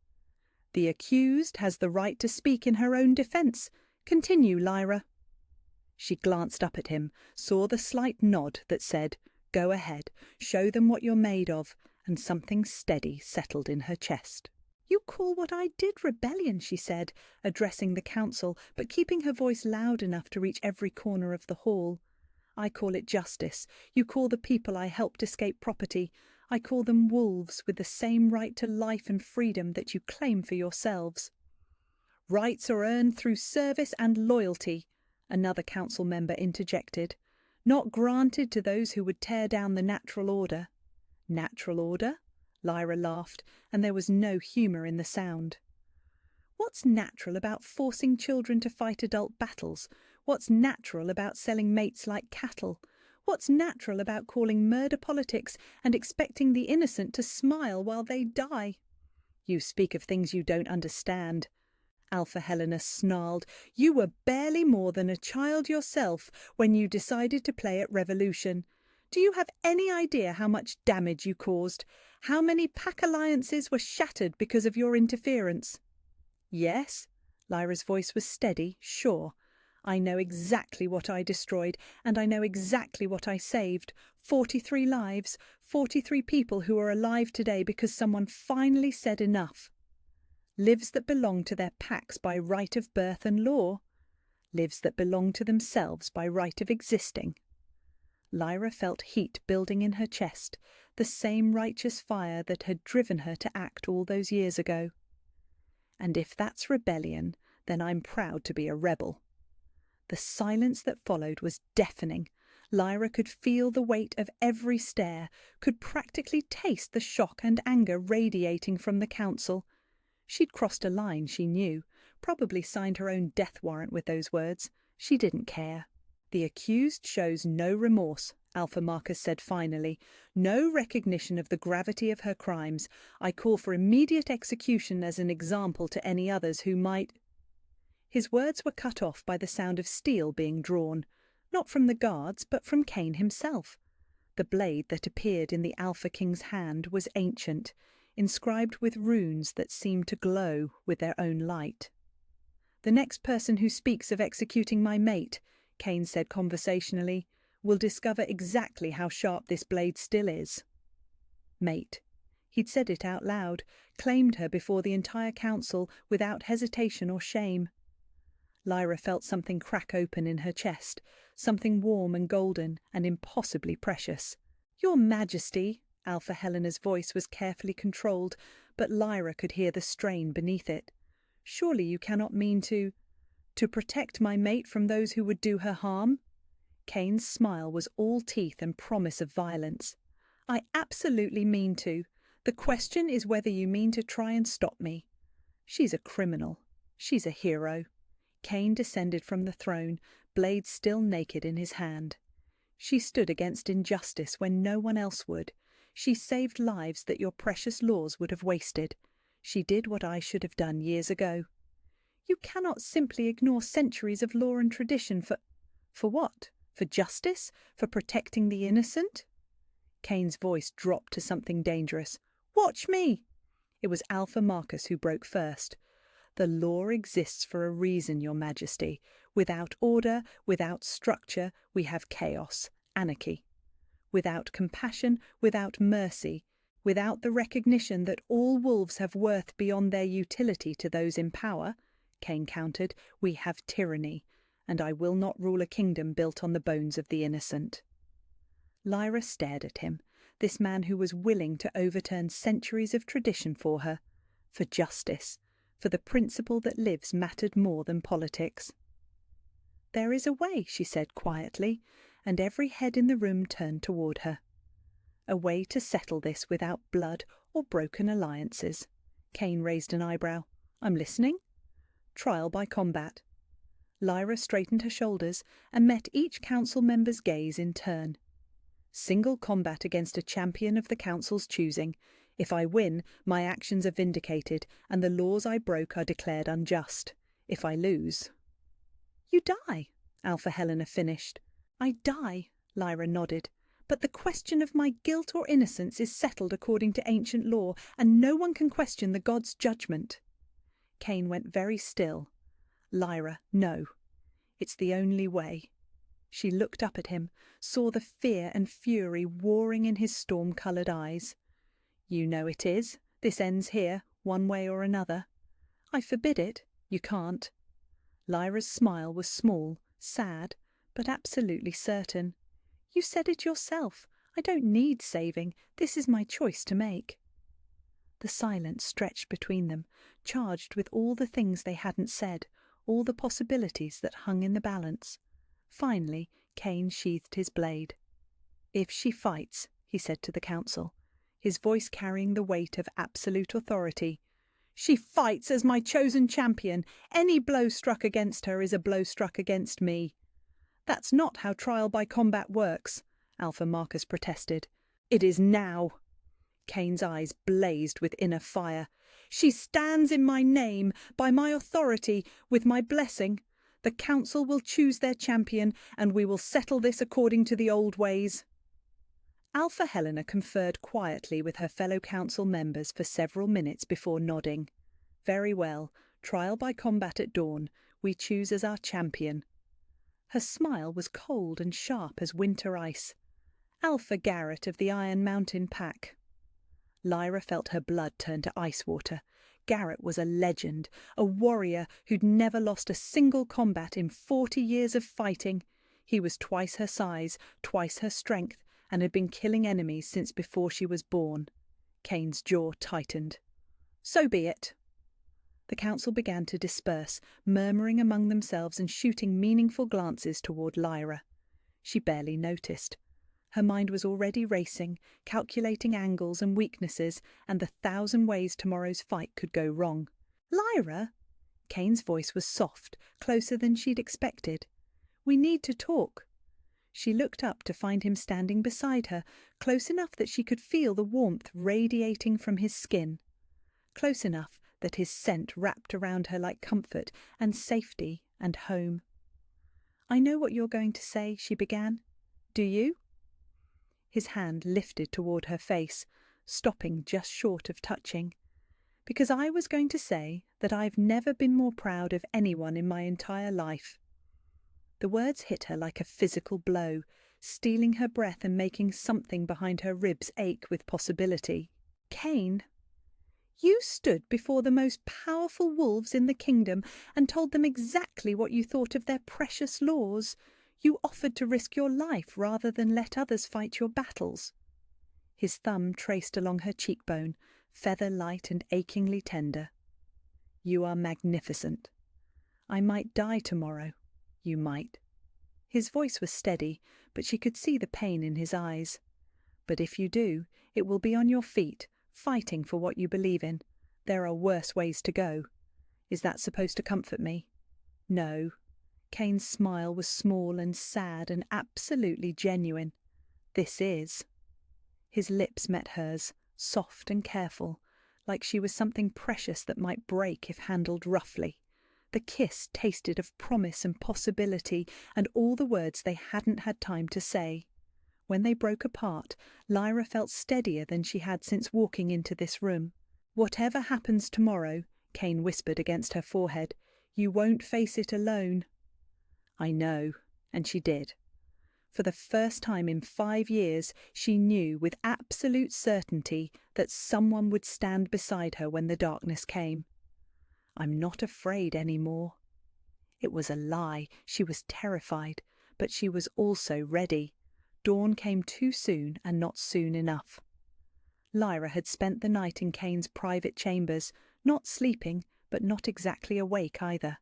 The accused has the right to speak in her own defence. Continue, Lyra. She glanced up at him, saw the slight nod that said, "Go ahead, show them what you're made of," and something steady settled in her chest. "You call what I did rebellion," she said, addressing the council, but keeping her voice loud enough to reach every corner of the hall. "I call it justice. You call the people I helped escape property. I call them wolves with the same right to life and freedom that you claim for yourselves." "Rights are earned through service and loyalty," another council member interjected, "not granted to those who would tear down the natural order." "Natural order?" Lyra laughed, and there was no humour in the sound. "What's natural about forcing children to fight adult battles? What's natural about selling mates like cattle? What's natural about calling murder politics and expecting the innocent to smile while they die?" "You speak of things you don't understand." Alpha Helena snarled. "You were barely more than a child yourself when you decided to play at Revolution. Do you have any idea how much damage you caused? How many pack alliances were shattered because of your interference?" "Yes." Lyra's voice was steady, sure. "I know exactly what I destroyed, and I know exactly what I saved. 43 lives, 43 people who are alive today because someone finally said enough. Lives that belong to their packs by right of birth and law. Lives that belong to themselves by right of existing." Lyra felt heat building in her chest, the same righteous fire that had driven her to act all those years ago. "And if that's rebellion, then I'm proud to be a rebel." The silence that followed was deafening. Lyra could feel the weight of every stare, could practically taste the shock and anger radiating from the council. She'd crossed a line, she knew, probably signed her own death warrant with those words. She didn't care. "The accused shows no remorse," Alpha Marcus said finally. "No recognition of the gravity of her crimes. I call for immediate execution as an example to any others who might—" His words were cut off by the sound of steel being drawn, not from the guards, but from Kane himself. The blade that appeared in the Alpha King's hand was ancient, inscribed with runes that seemed to glow with their own light. "The next person who speaks of executing my mate," Kane said conversationally, "will discover exactly how sharp this blade still is." Mate. He'd said it out loud, claimed her before the entire council without hesitation or shame. Lyra felt something crack open in her chest, something warm and golden and impossibly precious. "Your Majesty," Alpha Helena's voice was carefully controlled, but Lyra could hear the strain beneath it. "Surely you cannot mean to protect my mate from those who would do her harm?" Kane's smile was all teeth and promise of violence. "I absolutely mean to. The question is whether you mean to try and stop me. She's a criminal. She's a hero." Kane descended from the throne, blade still naked in his hand. "She stood against injustice when no one else would. She saved lives that your precious laws would have wasted. She did what I should have done years ago." "You cannot simply ignore centuries of law and tradition for—" "For what? For justice? For protecting the innocent?" Kane's voice dropped to something dangerous. "Watch me!" It was Alpha Marcus who broke first. "The law exists for a reason, Your Majesty. Without order, without structure, we have chaos, anarchy. Without compassion, without mercy, without the recognition that all wolves have worth beyond their utility to those in power," Kane countered, "we have tyranny, and I will not rule a kingdom built on the bones of the innocent." Lyra stared at him, this man who was willing to overturn centuries of tradition for her, for justice, for the principle that lives mattered more than politics. "There is a way," she said quietly, and every head in the room turned toward her. "A way to settle this without blood or broken alliances." Kane raised an eyebrow. "I'm listening." "Trial by combat." Lyra straightened her shoulders and met each council member's gaze in turn. "Single combat against a champion of the council's choosing. If I win, my actions are vindicated, and the laws I broke are declared unjust. If I lose—" "You die," Alpha Helena finished. "I die," Lyra nodded. "But the question of my guilt or innocence is settled according to ancient law, and no one can question the gods' judgment." Kane went very still. "Lyra, no. It's the only way." She looked up at him, saw the fear and fury warring in his storm-coloured eyes. "You know it is. This ends here, one way or another." "I forbid it. You can't." Lyra's smile was small, sad, but absolutely certain. "You said it yourself. I don't need saving. This is my choice to make." The silence stretched between them, charged with all the things they hadn't said, all the possibilities that hung in the balance. Finally, Kane sheathed his blade. "If she fights," he said to the council, his voice carrying the weight of absolute authority, "she fights as my chosen champion. Any blow struck against her is a blow struck against me." "That's not how trial by combat works," Alpha Marcus protested. "It is now." Kane's eyes blazed with inner fire. "She stands in my name, by my authority, with my blessing. The council will choose their champion, and we will settle this according to the old ways." Alpha Helena conferred quietly with her fellow council members for several minutes before nodding. "Very well. Trial by combat at dawn. We choose as our champion." Her smile was cold and sharp as winter ice. "Alpha Garrett of the Iron Mountain Pack." Lyra felt her blood turn to ice water. Garrett was a legend, a warrior who'd never lost a single combat in 40 years of fighting. He was twice her size, twice her strength, and had been killing enemies since before she was born. Kane's jaw tightened. "So be it." The council began to disperse, murmuring among themselves and shooting meaningful glances toward Lyra. She barely noticed. Her mind was already racing, calculating angles and weaknesses and the 1,000 ways tomorrow's fight could go wrong. "Lyra!" Kane's voice was soft, closer than she'd expected. "We need to talk." She looked up to find him standing beside her, close enough that she could feel the warmth radiating from his skin. Close enough that his scent wrapped around her like comfort and safety and home. "I know what you're going to say," she began. "Do you?" His hand lifted toward her face, stopping just short of touching. "Because I was going to say that I've never been more proud of anyone in my entire life." The words hit her like a physical blow, stealing her breath and making something behind her ribs ache with possibility. "Kane, you stood before the most powerful wolves in the kingdom and told them exactly what you thought of their precious laws. You offered to risk your life rather than let others fight your battles." His thumb traced along her cheekbone, feather-light and achingly tender. "You are magnificent. I might die tomorrow. You might." His voice was steady, but she could see the pain in his eyes. "But if you do, it will be on your feet, fighting for what you believe in. There are worse ways to go. Is that supposed to comfort me?" "No." Kane's smile was small and sad and absolutely genuine. "This is." His lips met hers, soft and careful, like she was something precious that might break if handled roughly. The kiss tasted of promise and possibility and all the words they hadn't had time to say. When they broke apart, Lyra felt steadier than she had since walking into this room. "Whatever happens tomorrow," Kane whispered against her forehead, "you won't face it alone." "I know," and she did. For the first time in 5 years, she knew with absolute certainty that someone would stand beside her when the darkness came. "I'm not afraid anymore." It was a lie. She was terrified, but she was also ready. Dawn came too soon and not soon enough. Lyra had spent the night in Kane's private chambers, not sleeping, but not exactly awake either.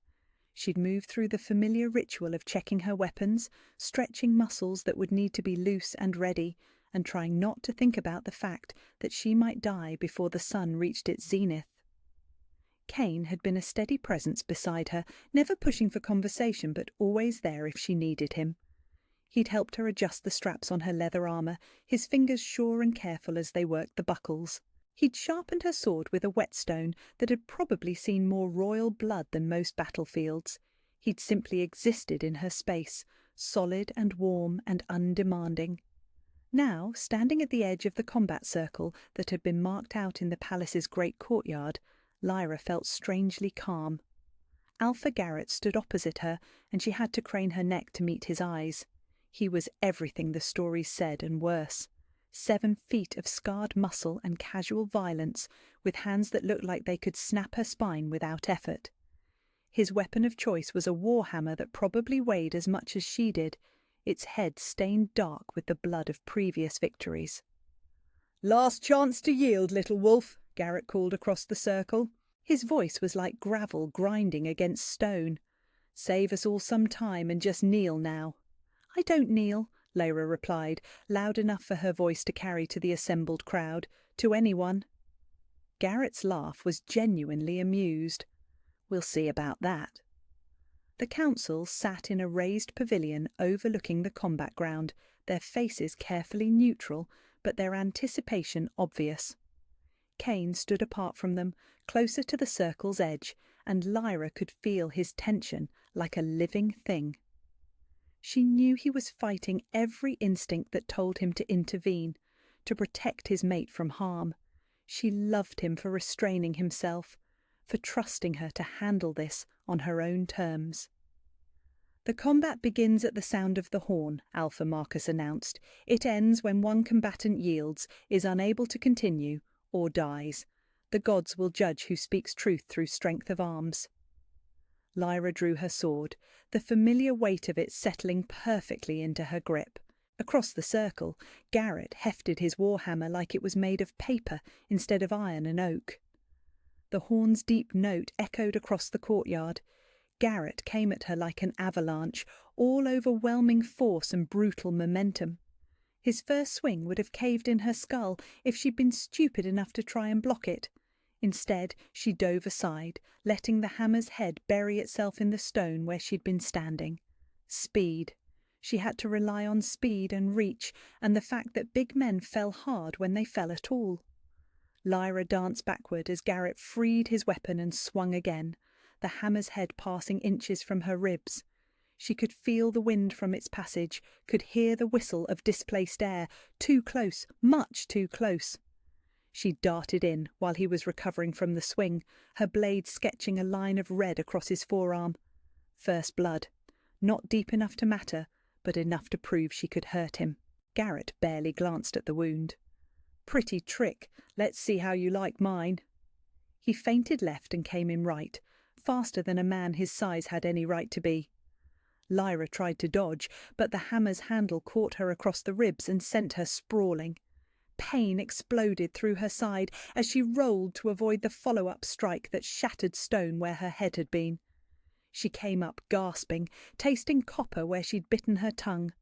She'd moved through the familiar ritual of checking her weapons, stretching muscles that would need to be loose and ready, and trying not to think about the fact that she might die before the sun reached its zenith. Kane had been a steady presence beside her, never pushing for conversation but always there if she needed him. He'd helped her adjust the straps on her leather armour, his fingers sure and careful as they worked the buckles. He'd sharpened her sword with a whetstone that had probably seen more royal blood than most battlefields. He'd simply existed in her space, solid and warm and undemanding. Now, standing at the edge of the combat circle that had been marked out in the palace's great courtyard, Lyra felt strangely calm. Alpha Garrett stood opposite her, and she had to crane her neck to meet his eyes. He was everything the stories said and worse. 7 feet of scarred muscle and casual violence, with hands that looked like they could snap her spine without effort. His weapon of choice was a warhammer that probably weighed as much as she did, its head stained dark with the blood of previous victories. "Last chance to yield, little wolf," Garrett called across the circle. His voice was like gravel grinding against stone. "Save us all some time and just kneel now." "I don't kneel," Lyra replied, loud enough for her voice to carry to the assembled crowd, to anyone. Garrett's laugh was genuinely amused. "We'll see about that." The council sat in a raised pavilion overlooking the combat ground, their faces carefully neutral, but their anticipation obvious. Kane stood apart from them, closer to the circle's edge, and Lyra could feel his tension like a living thing. She knew he was fighting every instinct that told him to intervene, to protect his mate from harm. She loved him for restraining himself, for trusting her to handle this on her own terms. "The combat begins at the sound of the horn," Alpha Marcus announced. "It ends when one combatant yields, is unable to continue, or dies. The gods will judge who speaks truth through strength of arms." Lyra drew her sword, the familiar weight of it settling perfectly into her grip. Across the circle, Garrett hefted his warhammer like it was made of paper instead of iron and oak. The horn's deep note echoed across the courtyard. Garrett came at her like an avalanche, all-overwhelming force and brutal momentum. His first swing would have caved in her skull if she'd been stupid enough to try and block it. Instead, she dove aside, letting the hammer's head bury itself in the stone where she'd been standing. Speed. She had to rely on speed and reach, and the fact that big men fell hard when they fell at all. Lyra danced backward as Garrett freed his weapon and swung again, the hammer's head passing inches from her ribs. She could feel the wind from its passage, could hear the whistle of displaced air, too close, much too close. She darted in while he was recovering from the swing, her blade sketching a line of red across his forearm. First blood. Not deep enough to matter, but enough to prove she could hurt him. Garrett barely glanced at the wound. "Pretty trick. Let's see how you like mine." He feinted left and came in right, faster than a man his size had any right to be. Lyra tried to dodge, but the hammer's handle caught her across the ribs and sent her sprawling. Pain exploded through her side as she rolled to avoid the follow-up strike that shattered stone where her head had been. She came up gasping, tasting copper where she'd bitten her tongue.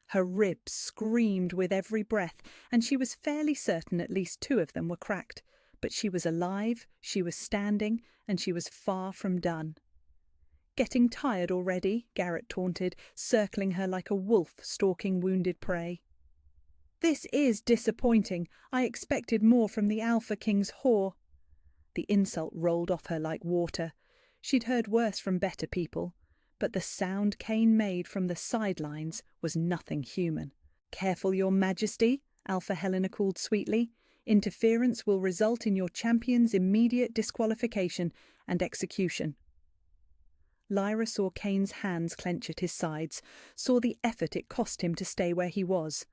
Her ribs screamed with every breath, and she was fairly certain at least 2 of them were cracked. But she was alive, she was standing, and she was far from done. "Getting tired already?" Garrett taunted, circling her like a wolf stalking wounded prey. "This is disappointing. I expected more from the Alpha King's whore." The insult rolled off her like water. She'd heard worse from better people, but the sound Kane made from the sidelines was nothing human. "Careful, Your Majesty," Alpha Helena called sweetly. "Interference will result in your champion's immediate disqualification and execution." Lyra saw Kane's hands clench at his sides, saw the effort it cost him to stay where he was.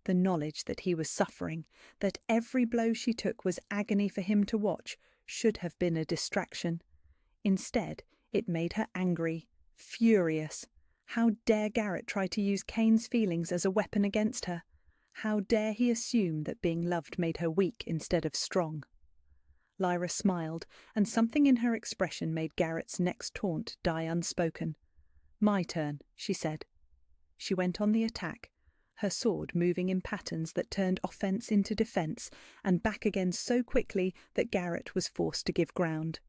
The knowledge that he was suffering, that every blow she took was agony for him to watch, should have been a distraction. Instead, it made her angry, furious. How dare Garrett try to use Kane's feelings as a weapon against her? How dare he assume that being loved made her weak instead of strong? Lyra smiled, and something in her expression made Garrett's next taunt die unspoken. "My turn," she said. She went on the attack, her sword moving in patterns that turned offense into defense, and back again so quickly that Garrett was forced to give ground.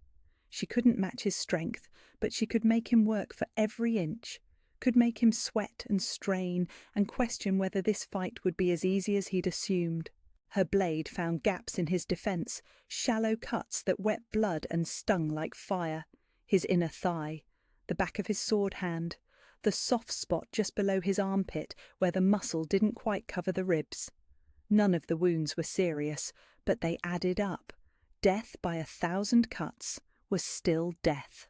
She couldn't match his strength, but she could make him work for every inch, could make him sweat and strain and question whether this fight would be as easy as he'd assumed. Her blade found gaps in his defense, shallow cuts that wet blood and stung like fire. His inner thigh, the back of his sword hand, the soft spot just below his armpit where the muscle didn't quite cover the ribs. None of the wounds were serious, but they added up. Death by 1,000 cuts was still death.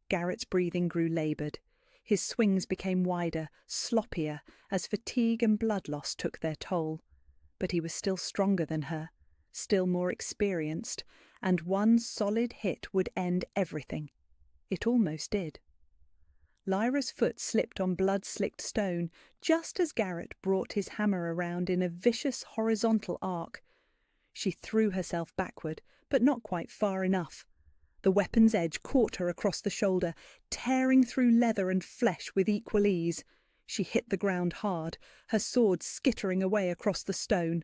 Garrett's breathing grew laboured. His swings became wider, sloppier, as fatigue and blood loss took their toll. But he was still stronger than her, still more experienced, and one solid hit would end everything. It almost did. Lyra's foot slipped on blood-slicked stone just as Garrett brought his hammer around in a vicious horizontal arc. She threw herself backward, but not quite far enough. The weapon's edge caught her across the shoulder, tearing through leather and flesh with equal ease. She hit the ground hard, her sword skittering away across the stone.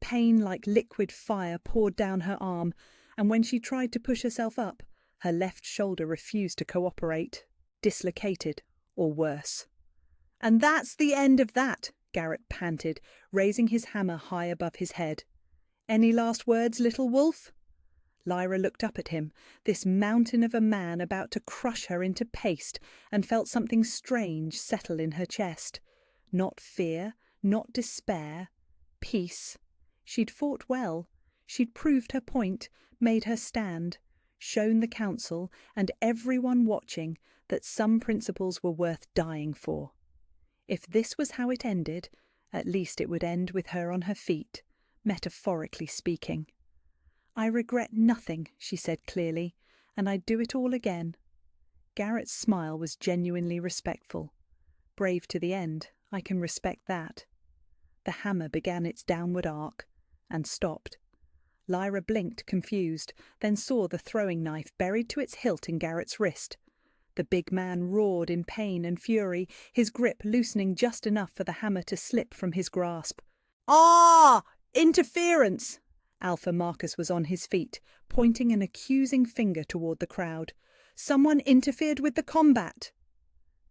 Pain like liquid fire poured down her arm, and when she tried to push herself up, her left shoulder refused to cooperate, dislocated, or worse. "And that's the end of that," Garrett panted, raising his hammer high above his head. "Any last words, little wolf?" Lyra looked up at him, this mountain of a man about to crush her into paste, and felt something strange settle in her chest. Not fear, not despair. Peace. She'd fought well. She'd proved her point, made her stand, shown the council and everyone watching that some principles were worth dying for. If this was how it ended, at least it would end with her on her feet, metaphorically speaking. "I regret nothing," she said clearly, "and I'd do it all again." Garrett's smile was genuinely respectful. "Brave to the end, I can respect that." The hammer began its downward arc, and stopped. Lyra blinked, confused, then saw the throwing knife buried to its hilt in Garrett's wrist. The big man roared in pain and fury, his grip loosening just enough for the hammer to slip from his grasp. "Ah! Interference!" Alpha Marcus was on his feet, pointing an accusing finger toward the crowd. "Someone interfered with the combat!"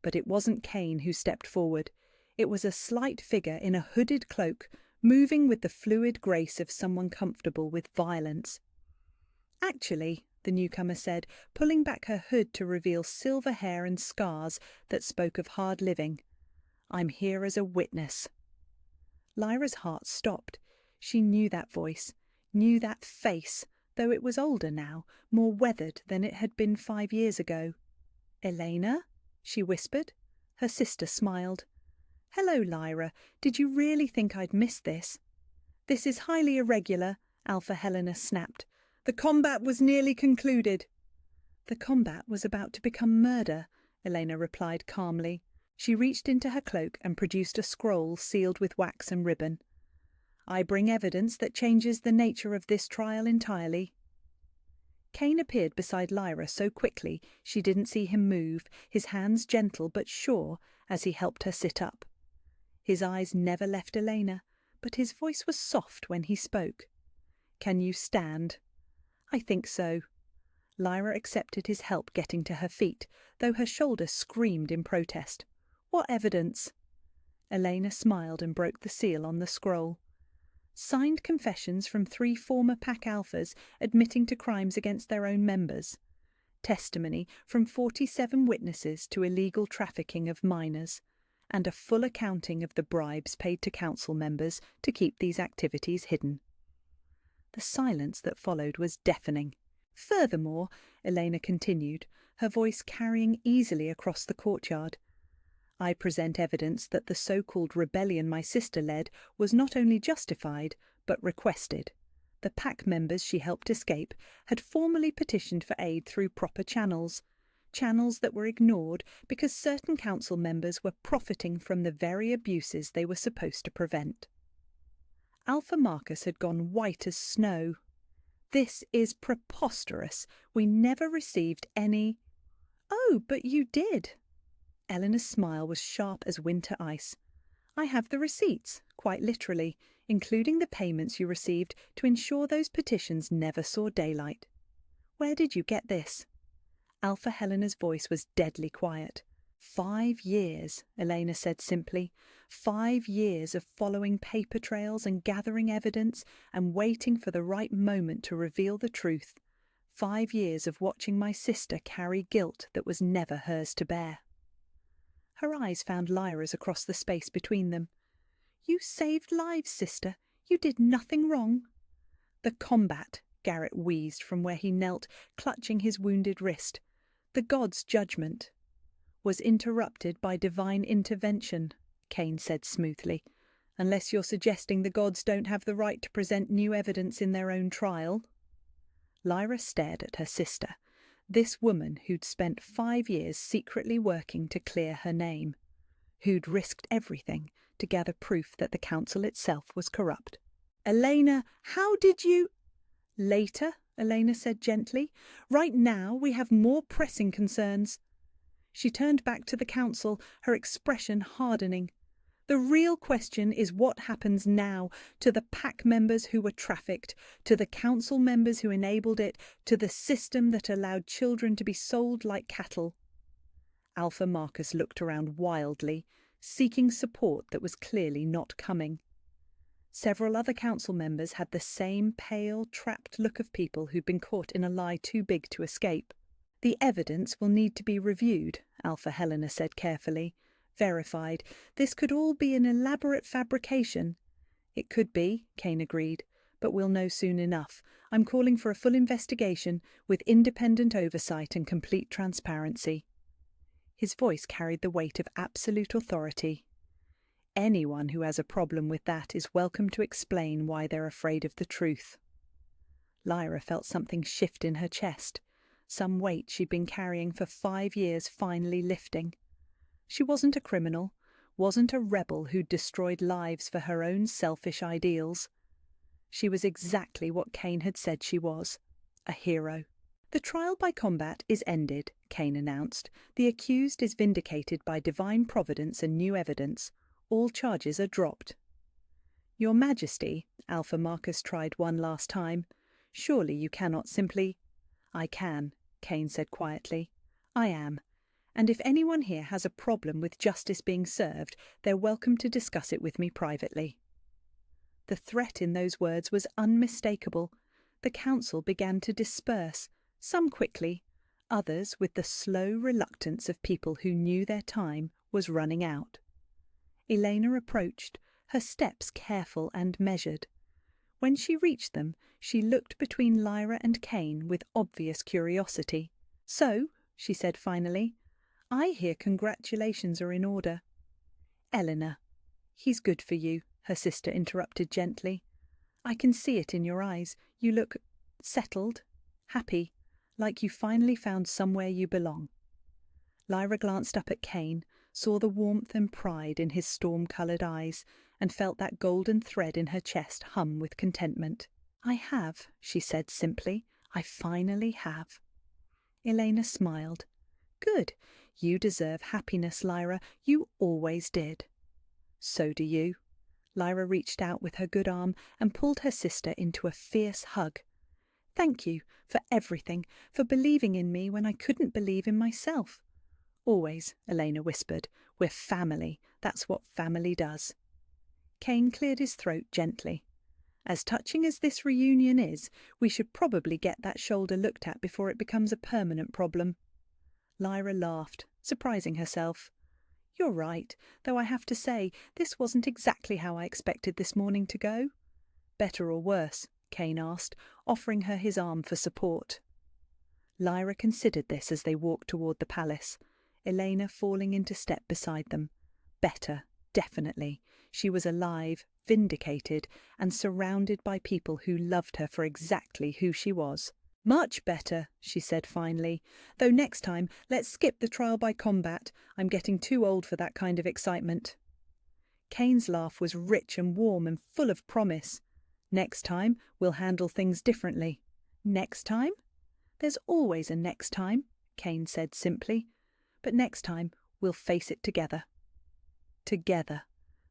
But it wasn't Kane who stepped forward. It was a slight figure in a hooded cloak, moving with the fluid grace of someone comfortable with violence. "Actually," the newcomer said, pulling back her hood to reveal silver hair and scars that spoke of hard living, "I'm here as a witness." Lyra's heart stopped. She knew that voice, knew that face, though it was older now, more weathered than it had been 5 years ago. "Elena?" she whispered. Her sister smiled. "Hello, Lyra. Did you really think I'd missed this?" "This is highly irregular," Alpha Helena snapped. "The combat was nearly concluded." "The combat was about to become murder," Elena replied calmly. She reached into her cloak and produced a scroll sealed with wax and ribbon. "I bring evidence that changes the nature of this trial entirely." Kane appeared beside Lyra so quickly she didn't see him move, his hands gentle but sure as he helped her sit up. His eyes never left Elena, but his voice was soft when he spoke. "Can you stand?" "I think so." Lyra accepted his help getting to her feet, though her shoulder screamed in protest. "What evidence?" Elena smiled and broke the seal on the scroll. "Signed confessions from 3 former Pack Alphas admitting to crimes against their own members. Testimony from 47 witnesses to illegal trafficking of minors, and a full accounting of the bribes paid to council members to keep these activities hidden." The silence that followed was deafening. "Furthermore," Elena continued, her voice carrying easily across the courtyard, "I present evidence that the so-called rebellion my sister led was not only justified, but requested. The pack members she helped escape had formally petitioned for aid through proper channels. channels that were ignored because certain council members were profiting from the very abuses they were supposed to prevent. Alpha Marcus had gone white as snow. "This is preposterous. We never received any—" "Oh, but you did." Eleanor's smile was sharp as winter ice. "I have the receipts, quite literally, including the payments you received to ensure those petitions never saw daylight. Where did you get this?" Alpha Helena's voice was deadly quiet. 5 years, Elena said simply. 5 years of following paper trails and gathering evidence and waiting for the right moment to reveal the truth. 5 years of watching my sister carry guilt that was never hers to bear. Her eyes found Lyra's across the space between them. "You saved lives, sister. You did nothing wrong." "The combat," Garrett wheezed from where he knelt, clutching his wounded wrist. "The gods' judgment." "Was interrupted by divine intervention," Kane said smoothly. "Unless you're suggesting the gods don't have the right to present new evidence in their own trial." Lyra stared at her sister, this woman who'd spent 5 years secretly working to clear her name, who'd risked everything to gather proof that the council itself was corrupt. "Elena, how did you—" "Later," Elena said gently. "Right now we have more pressing concerns." She turned back to the council, her expression hardening. "The real question is what happens now to the pack members who were trafficked, to the council members who enabled it, to the system that allowed children to be sold like cattle." Alpha Marcus looked around wildly, seeking support that was clearly not coming. Several other council members had the same pale, trapped look of people who'd been caught in a lie too big to escape. "The evidence will need to be reviewed," Alpha Helena said carefully. "Verified. This could all be an elaborate fabrication." "It could be," Kane agreed, "but we'll know soon enough. I'm calling for a full investigation with independent oversight and complete transparency." His voice carried the weight of absolute authority. "Anyone who has a problem with that is welcome to explain why they're afraid of the truth." Lyra felt something shift in her chest. Some weight she'd been carrying for 5 years finally lifting. She wasn't a criminal, wasn't a rebel who'd destroyed lives for her own selfish ideals. She was exactly what Kane had said she was, a hero. "The trial by combat is ended," Kane announced. "The accused is vindicated by divine providence and new evidence. All charges are dropped." "Your Majesty," Alpha Marcus tried one last time, "surely you cannot simply—" "I can," Kane said quietly. "I am. And if anyone here has a problem with justice being served, they're welcome to discuss it with me privately." The threat in those words was unmistakable. The council began to disperse, some quickly, others with the slow reluctance of people who knew their time was running out. Elena approached, her steps careful and measured. When she reached them, she looked between Lyra and Kane with obvious curiosity. "So," she said finally, "I hear congratulations are in order." "Eleanor." "He's good for you," her sister interrupted gently. "I can see it in your eyes. You look settled, happy, like you finally found somewhere you belong." Lyra glanced up at Kane, saw the warmth and pride in his storm-coloured eyes, and felt that golden thread in her chest hum with contentment. "I have," she said simply. "I finally have." Elena smiled. "Good. You deserve happiness, Lyra. You always did." "So do you." Lyra reached out with her good arm and pulled her sister into a fierce hug. "Thank you for everything, for believing in me when I couldn't believe in myself." "Always," Elena whispered. "We're family. That's what family does." Kane cleared his throat gently. "As touching as this reunion is, we should probably get that shoulder looked at before it becomes a permanent problem." Lyra laughed, surprising herself. "You're right, though I have to say, this wasn't exactly how I expected this morning to go." "Better or worse?" Kane asked, offering her his arm for support. Lyra considered this as they walked toward the palace, Elena falling into step beside them. Better, definitely. She was alive, vindicated, and surrounded by people who loved her for exactly who she was. Much better, she said finally. Though next time, let's skip the trial by combat. I'm getting too old for that kind of excitement. Kane's laugh was rich and warm and full of promise. Next time, we'll handle things differently. Next time? There's always a next time, Kane said simply. But next time, we'll face it together. Together.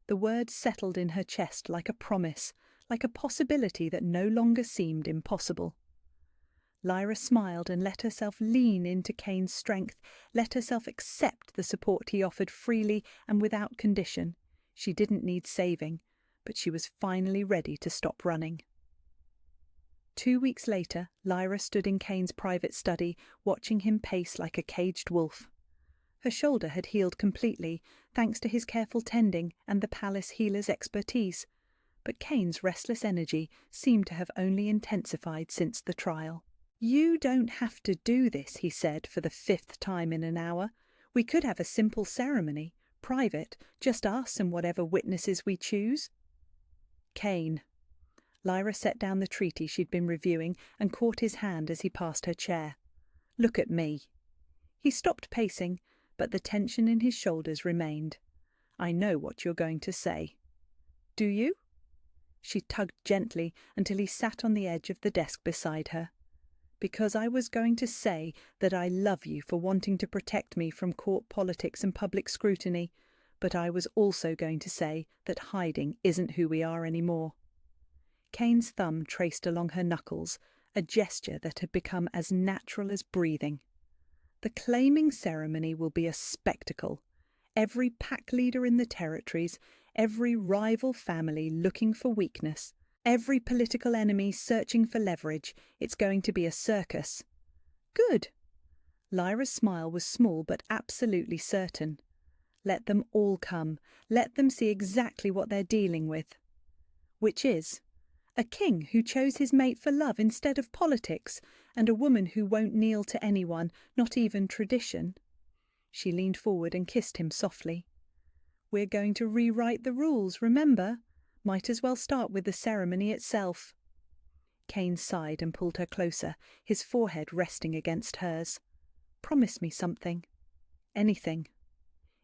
The word settled in her chest like a promise, like a possibility that no longer seemed impossible. Lyra smiled and let herself lean into Kane's strength, let herself accept the support he offered freely and without condition. She didn't need saving, but she was finally ready to stop running. 2 weeks later, Lyra stood in Kane's private study, watching him pace like a caged wolf. Her shoulder had healed completely, thanks to his careful tending and the palace healer's expertise, but Kane's restless energy seemed to have only intensified since the trial. "You don't have to do this," he said for the 5th time in an hour. "We could have a simple ceremony, private, just us and whatever witnesses we choose." Kane. Lyra set down the treaty she'd been reviewing and caught his hand as he passed her chair. "Look at me." He stopped pacing, but the tension in his shoulders remained. "I know what you're going to say." "Do you?" She tugged gently until he sat on the edge of the desk beside her. "Because I was going to say that I love you for wanting to protect me from court politics and public scrutiny, but I was also going to say that hiding isn't who we are anymore." Kane's thumb traced along her knuckles, a gesture that had become as natural as breathing. "The claiming ceremony will be a spectacle. Every pack leader in the territories, every rival family looking for weakness, every political enemy searching for leverage. It's going to be a circus." "Good." Lyra's smile was small but absolutely certain. "Let them all come. Let them see exactly what they're dealing with." Which is a king who chose his mate for love instead of politics, and a woman who won't kneel to anyone, not even tradition. She leaned forward and kissed him softly. "We're going to rewrite the rules, remember? Might as well start with the ceremony itself." Kane sighed and pulled her closer, his forehead resting against hers. "Promise me something." "Anything."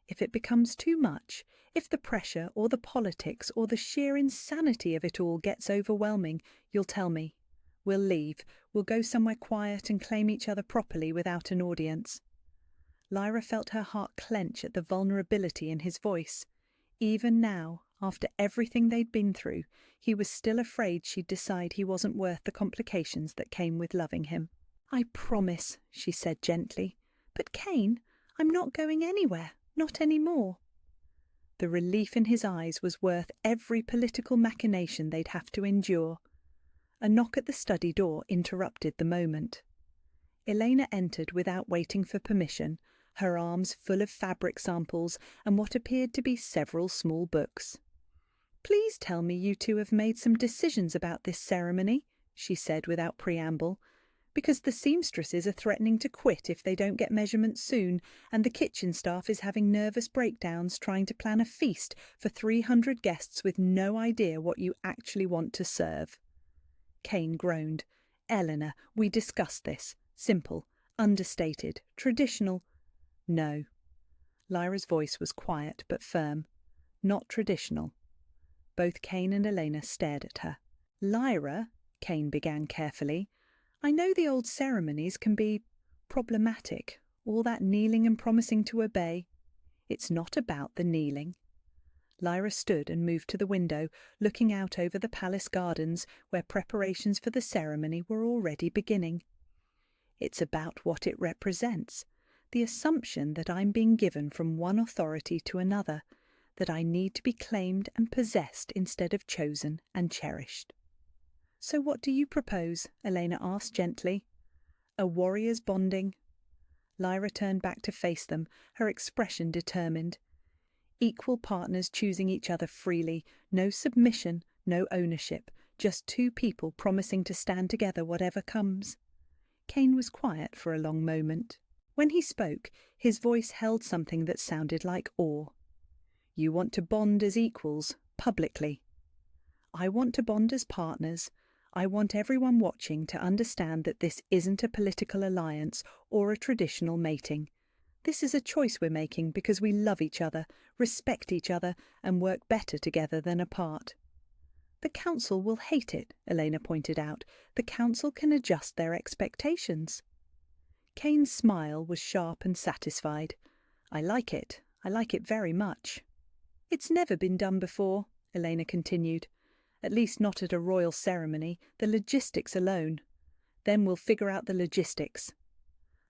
"If it becomes too much, if the pressure or the politics or the sheer insanity of it all gets overwhelming, you'll tell me. We'll leave. We'll go somewhere quiet and claim each other properly without an audience." Lyra felt her heart clench at the vulnerability in his voice. Even now, after everything they'd been through, he was still afraid she'd decide he wasn't worth the complications that came with loving him. "I promise," she said gently. "But Kane, I'm not going anywhere. Not anymore." The relief in his eyes was worth every political machination they'd have to endure. A knock at the study door interrupted the moment. Elena entered without waiting for permission, her arms full of fabric samples and what appeared to be several small books. "Please tell me you two have made some decisions about this ceremony," she said without preamble, "because the seamstresses are threatening to quit if they don't get measurements soon, and the kitchen staff is having nervous breakdowns trying to plan a feast for 300 guests with no idea what you actually want to serve." Kane groaned. "Eleanor, we discussed this. Simple, understated, traditional." "No." Lyra's voice was quiet but firm. "Not traditional." Both Kane and Elena stared at her. "Lyra," Kane began carefully, "I know the old ceremonies can be problematic, all that kneeling and promising to obey. It's not about the kneeling." Lyra stood and moved to the window, looking out over the palace gardens where preparations for the ceremony were already beginning. "It's about what it represents, the assumption that I'm being given from one authority to another, that I need to be claimed and possessed instead of chosen and cherished." "So what do you propose?" Elena asked gently. "A warrior's bonding." Lyra turned back to face them, her expression determined. "Equal partners choosing each other freely, no submission, no ownership, just two people promising to stand together whatever comes." Kane was quiet for a long moment. When he spoke, his voice held something that sounded like awe. "You want to bond as equals, publicly. I want to bond as partners. I want everyone watching to understand that this isn't a political alliance or a traditional mating. This is a choice we're making because we love each other, respect each other, and work better together than apart. The council will hate it, Elena pointed out. The council can adjust their expectations. Kane's smile was sharp and satisfied. I like it very much. It's never been done before, Elena continued. At least not at a royal ceremony, the logistics alone. Then we'll figure out the logistics.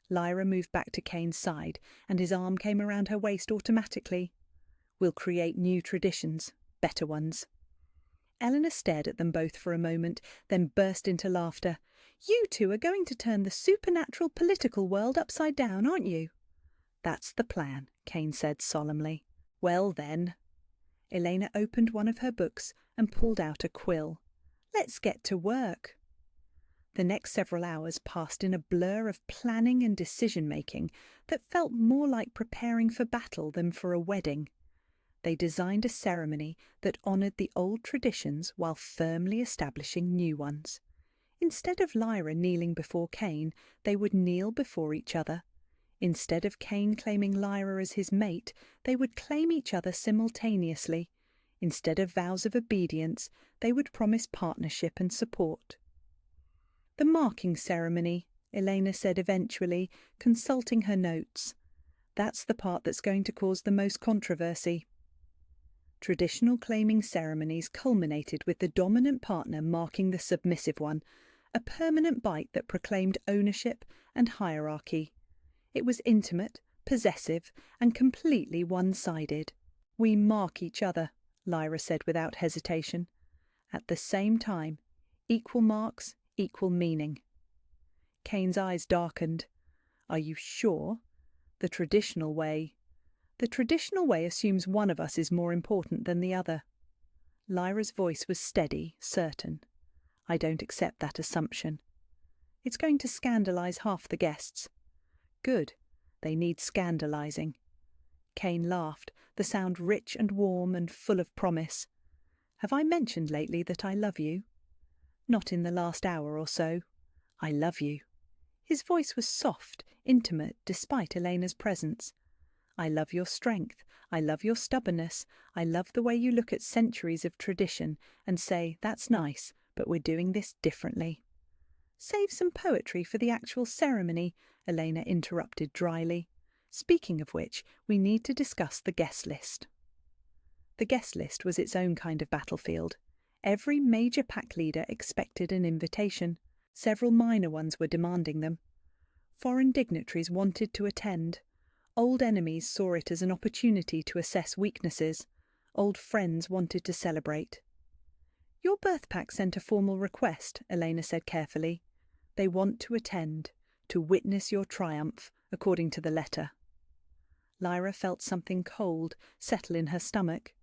Lyra moved back to Kane's side, and his arm came around her waist automatically. We'll create new traditions, better ones. Eleanor stared at them both for a moment, then burst into laughter. You two are going to turn the supernatural political world upside down, aren't you? That's the plan, Kane said solemnly. Well then. Elena opened one of her books and pulled out a quill. Let's get to work. The next several hours passed in a blur of planning and decision-making that felt more like preparing for battle than for a wedding. They designed a ceremony that honoured the old traditions while firmly establishing new ones. Instead of Lyra kneeling before Kane, they would kneel before each other. Instead of Kane claiming Lyra as his mate, they would claim each other simultaneously. Instead of vows of obedience, they would promise partnership and support. The marking ceremony, Elena said eventually, consulting her notes. That's the part that's going to cause the most controversy. Traditional claiming ceremonies culminated with the dominant partner marking the submissive one, a permanent bite that proclaimed ownership and hierarchy. It was intimate, possessive, and completely one-sided. We mark each other, Lyra said without hesitation. At the same time, equal marks, equal meaning. Kane's eyes darkened. Are you sure? The traditional way assumes one of us is more important than the other. Lyra's voice was steady, certain. I don't accept that assumption. It's going to scandalise half the guests. Good. They need scandalising. Kane laughed, the sound rich and warm and full of promise. Have I mentioned lately that I love you? Not in the last hour or so. I love you. His voice was soft, intimate, despite Elena's presence. I love your strength. I love your stubbornness. I love the way you look at centuries of tradition and say, that's nice, but we're doing this differently. Save some poetry for the actual ceremony, Elena interrupted dryly. Speaking of which, we need to discuss the guest list. The guest list was its own kind of battlefield. Every major pack leader expected an invitation. Several minor ones were demanding them. Foreign dignitaries wanted to attend. Old enemies saw it as an opportunity to assess weaknesses. Old friends wanted to celebrate. Your birth pack sent a formal request, Elena said carefully. They want to attend, to witness your triumph, according to the letter. Lyra felt something cold settle in her stomach.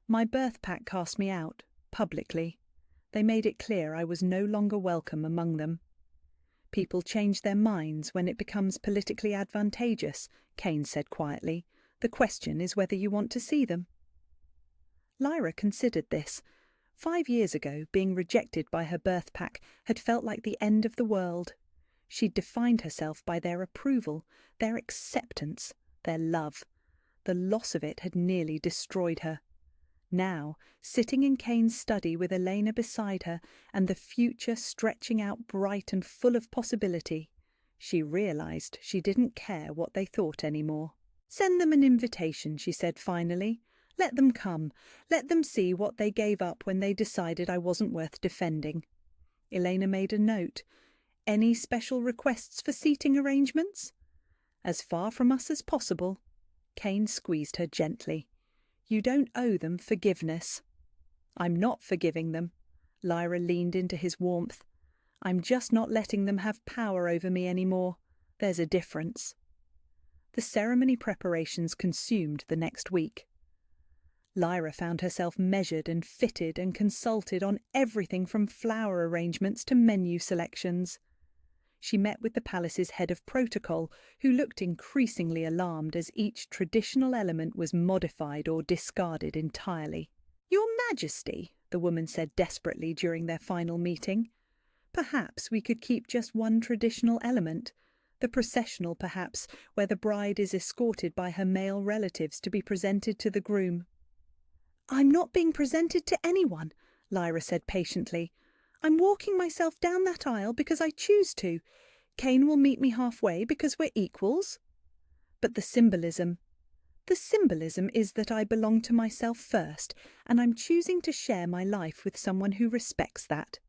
My birth pack cast me out, publicly. They made it clear I was no longer welcome among them. People change their minds when it becomes politically advantageous, Kane said quietly. The question is whether you want to see them. Lyra considered this. 5 years ago, being rejected by her birth pack had felt like the end of the world. She'd defined herself by their approval, their acceptance, their love. The loss of it had nearly destroyed her. Now, sitting in Kane's study with Elena beside her and the future stretching out bright and full of possibility, she realised she didn't care what they thought anymore. Send them an invitation, she said finally. Let them come. Let them see what they gave up when they decided I wasn't worth defending. Elena made a note. Any special requests for seating arrangements? As far from us as possible. Kane squeezed her gently. You don't owe them forgiveness. I'm not forgiving them. Lyra leaned into his warmth. I'm just not letting them have power over me anymore. There's a difference. The ceremony preparations consumed the next week. Lyra found herself measured and fitted and consulted on everything from flower arrangements to menu selections. She met with the palace's head of protocol, who looked increasingly alarmed as each traditional element was modified or discarded entirely. Your Majesty, the woman said desperately during their final meeting. Perhaps we could keep just one traditional element, the processional perhaps, where the bride is escorted by her male relatives to be presented to the groom. "I'm not being presented to anyone," Lyra said patiently. "I'm walking myself down that aisle because I choose to. Kane will meet me halfway because we're equals." "But the symbolism—" "The symbolism is that I belong to myself first, and I'm choosing to share my life with someone who respects that."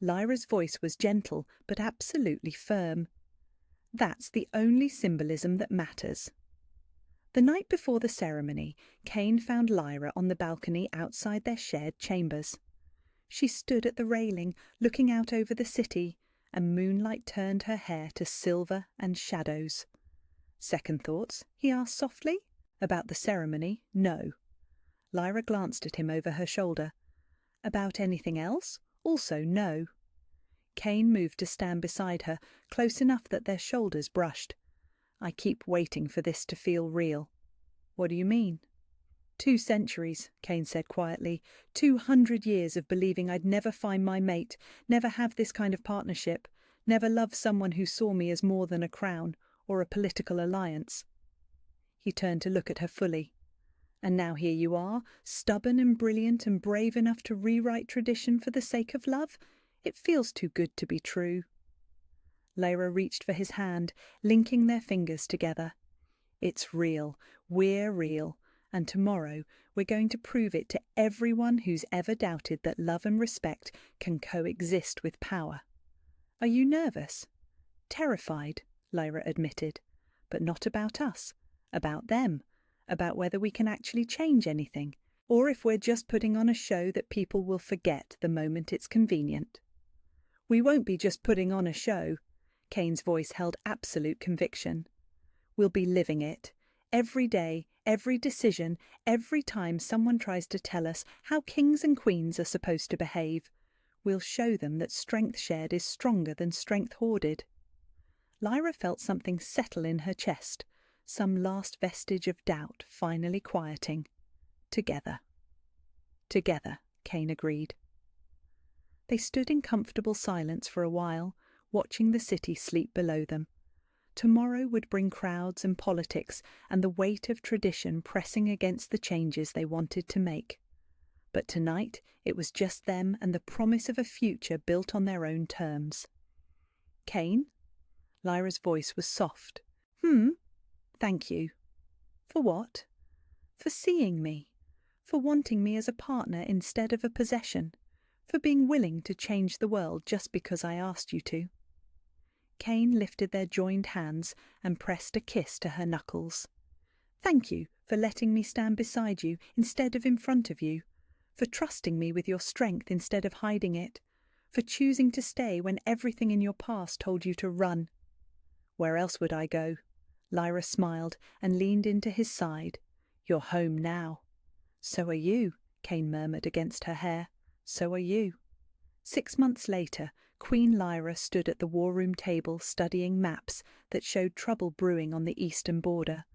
Lyra's voice was gentle, but absolutely firm. "That's the only symbolism that matters." The night before the ceremony, Kane found Lyra on the balcony outside their shared chambers. She stood at the railing, looking out over the city, and moonlight turned her hair to silver and shadows. "Second thoughts?" he asked softly. "About the ceremony? No." Lyra glanced at him over her shoulder. "About anything else? Also no." Kane moved to stand beside her, close enough that their shoulders brushed. "I keep waiting for this to feel real." "What do you mean?" 2 centuries, Kane said quietly. 200 years of believing I'd never find my mate, never have this kind of partnership, never love someone who saw me as more than a crown or a political alliance. He turned to look at her fully. "And now here you are, stubborn and brilliant and brave enough to rewrite tradition for the sake of love? It feels too good to be true." Lyra reached for his hand, linking their fingers together. "It's real. We're real. And tomorrow we're going to prove it to everyone who's ever doubted that love and respect can coexist with power." "Are you nervous?" "Terrified," Lyra admitted. "But not about us. About them. About whether we can actually change anything, or if we're just putting on a show that people will forget the moment it's convenient." "We won't be just putting on a show." Kane's voice held absolute conviction. "We'll be living it. Every day, every decision, every time someone tries to tell us how kings and queens are supposed to behave. We'll show them that strength shared is stronger than strength hoarded." Lyra felt something settle in her chest, some last vestige of doubt finally quieting. "Together." "Together," Kane agreed. They stood in comfortable silence for a while, watching the city sleep below them. Tomorrow would bring crowds and politics and the weight of tradition pressing against the changes they wanted to make. But tonight it was just them and the promise of a future built on their own terms. "Kane?" Lyra's voice was soft. "Thank you." "For what?" "For seeing me. For wanting me as a partner instead of a possession. For being willing to change the world just because I asked you to." Kane lifted their joined hands and pressed a kiss to her knuckles. "Thank you for letting me stand beside you instead of in front of you. For trusting me with your strength instead of hiding it. For choosing to stay when everything in your past told you to run." "Where else would I go?" Lyra smiled and leaned into his side. "You're home now." "So are you," Kane murmured against her hair. "So are you." 6 months later, Queen Lyra stood at the war room table studying maps that showed trouble brewing on the eastern border.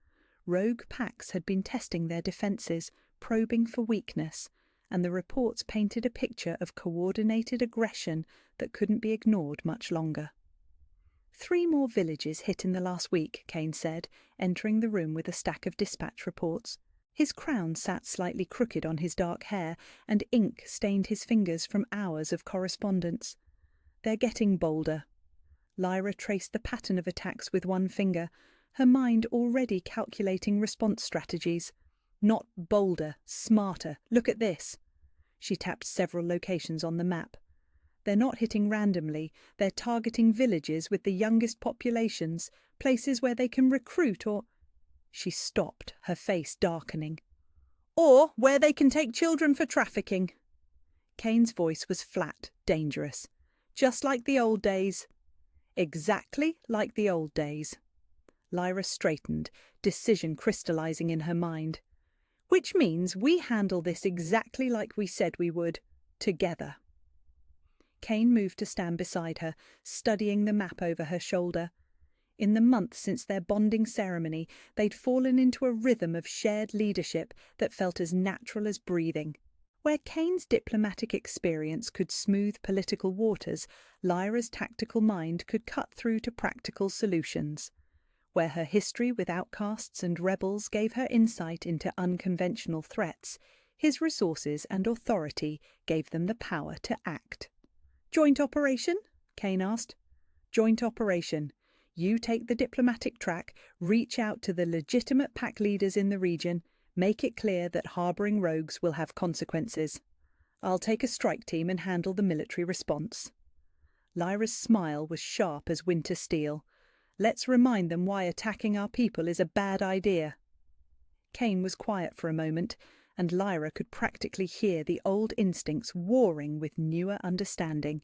Rogue packs had been testing their defences, probing for weakness, and the reports painted a picture of coordinated aggression that couldn't be ignored much longer. 3 more villages hit in the last week, Kane said, entering the room with a stack of dispatch reports. His crown sat slightly crooked on his dark hair, and ink stained his fingers from hours of correspondence. "They're getting bolder." Lyra traced the pattern of attacks with one finger, her mind already calculating response strategies. "Not bolder, smarter. Look at this." She tapped several locations on the map. "They're not hitting randomly. They're targeting villages with the youngest populations, places where they can recruit or—" She stopped, her face darkening. "Or where they can take children for trafficking." Kane's voice was flat, dangerous. "Just like the old days." "Exactly like the old days." Lyra straightened, decision crystallizing in her mind. "Which means we handle this exactly like we said we would. Together." Kane moved to stand beside her, studying the map over her shoulder. In the months since their bonding ceremony, they'd fallen into a rhythm of shared leadership that felt as natural as breathing. Where Kane's diplomatic experience could smooth political waters, Lyra's tactical mind could cut through to practical solutions. Where her history with outcasts and rebels gave her insight into unconventional threats, his resources and authority gave them the power to act. "Joint operation?" Kane asked. "Joint operation. You take the diplomatic track, reach out to the legitimate pack leaders in the region, make it clear that harbouring rogues will have consequences. I'll take a strike team and handle the military response." Lyra's smile was sharp as winter steel. "Let's remind them why attacking our people is a bad idea." Kane was quiet for a moment, and Lyra could practically hear the old instincts warring with newer understanding.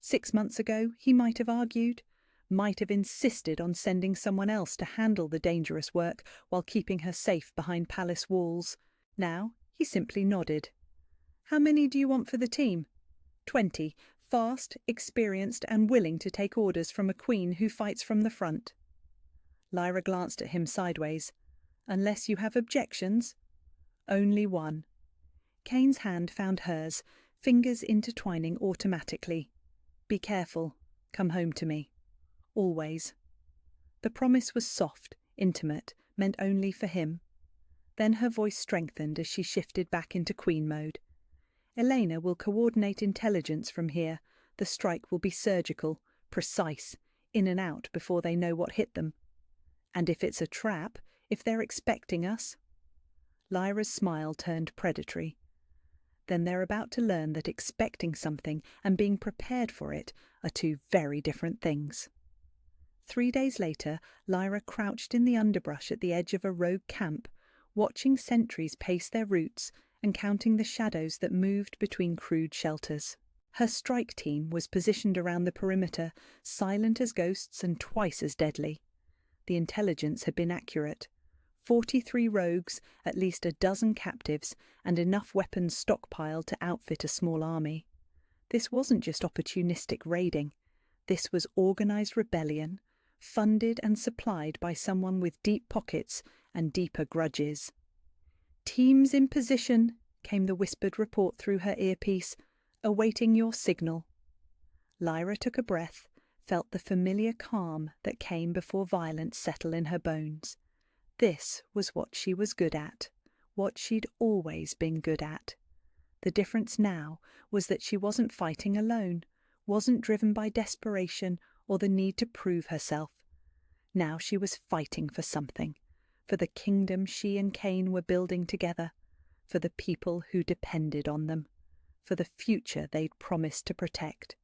6 months ago, he might have argued, might have insisted on sending someone else to handle the dangerous work while keeping her safe behind palace walls. Now he simply nodded. "How many do you want for the team?" 20, fast, experienced and willing to take orders from a queen who fights from the front. Lyra glanced at him sideways. "Unless you have objections?" "Only one." Kane's hand found hers, fingers intertwining automatically. "Be careful. Come home to me. Always." The promise was soft, intimate, meant only for him. Then her voice strengthened as she shifted back into queen mode. "Elena will coordinate intelligence from here. The strike will be surgical, precise, in and out before they know what hit them. And if it's a trap, if they're expecting us—" Lyra's smile turned predatory. "Then they're about to learn that expecting something and being prepared for it are two very different things." 3 days later, Lyra crouched in the underbrush at the edge of a rogue camp, watching sentries pace their routes and counting the shadows that moved between crude shelters. Her strike team was positioned around the perimeter, silent as ghosts and twice as deadly. The intelligence had been accurate. 43 rogues, at least a dozen captives, and enough weapons stockpiled to outfit a small army. This wasn't just opportunistic raiding. This was organised rebellion, funded and supplied by someone with deep pockets and deeper grudges. "Teams in position," came the whispered report through her earpiece, "awaiting your signal." Lyra took a breath, felt the familiar calm that came before violence settle in her bones. This was what she was good at, what she'd always been good at. The difference now was that she wasn't fighting alone, wasn't driven by desperation or the need to prove herself. Now she was fighting for something, for the kingdom she and Kane were building together, for the people who depended on them, for the future they'd promised to protect.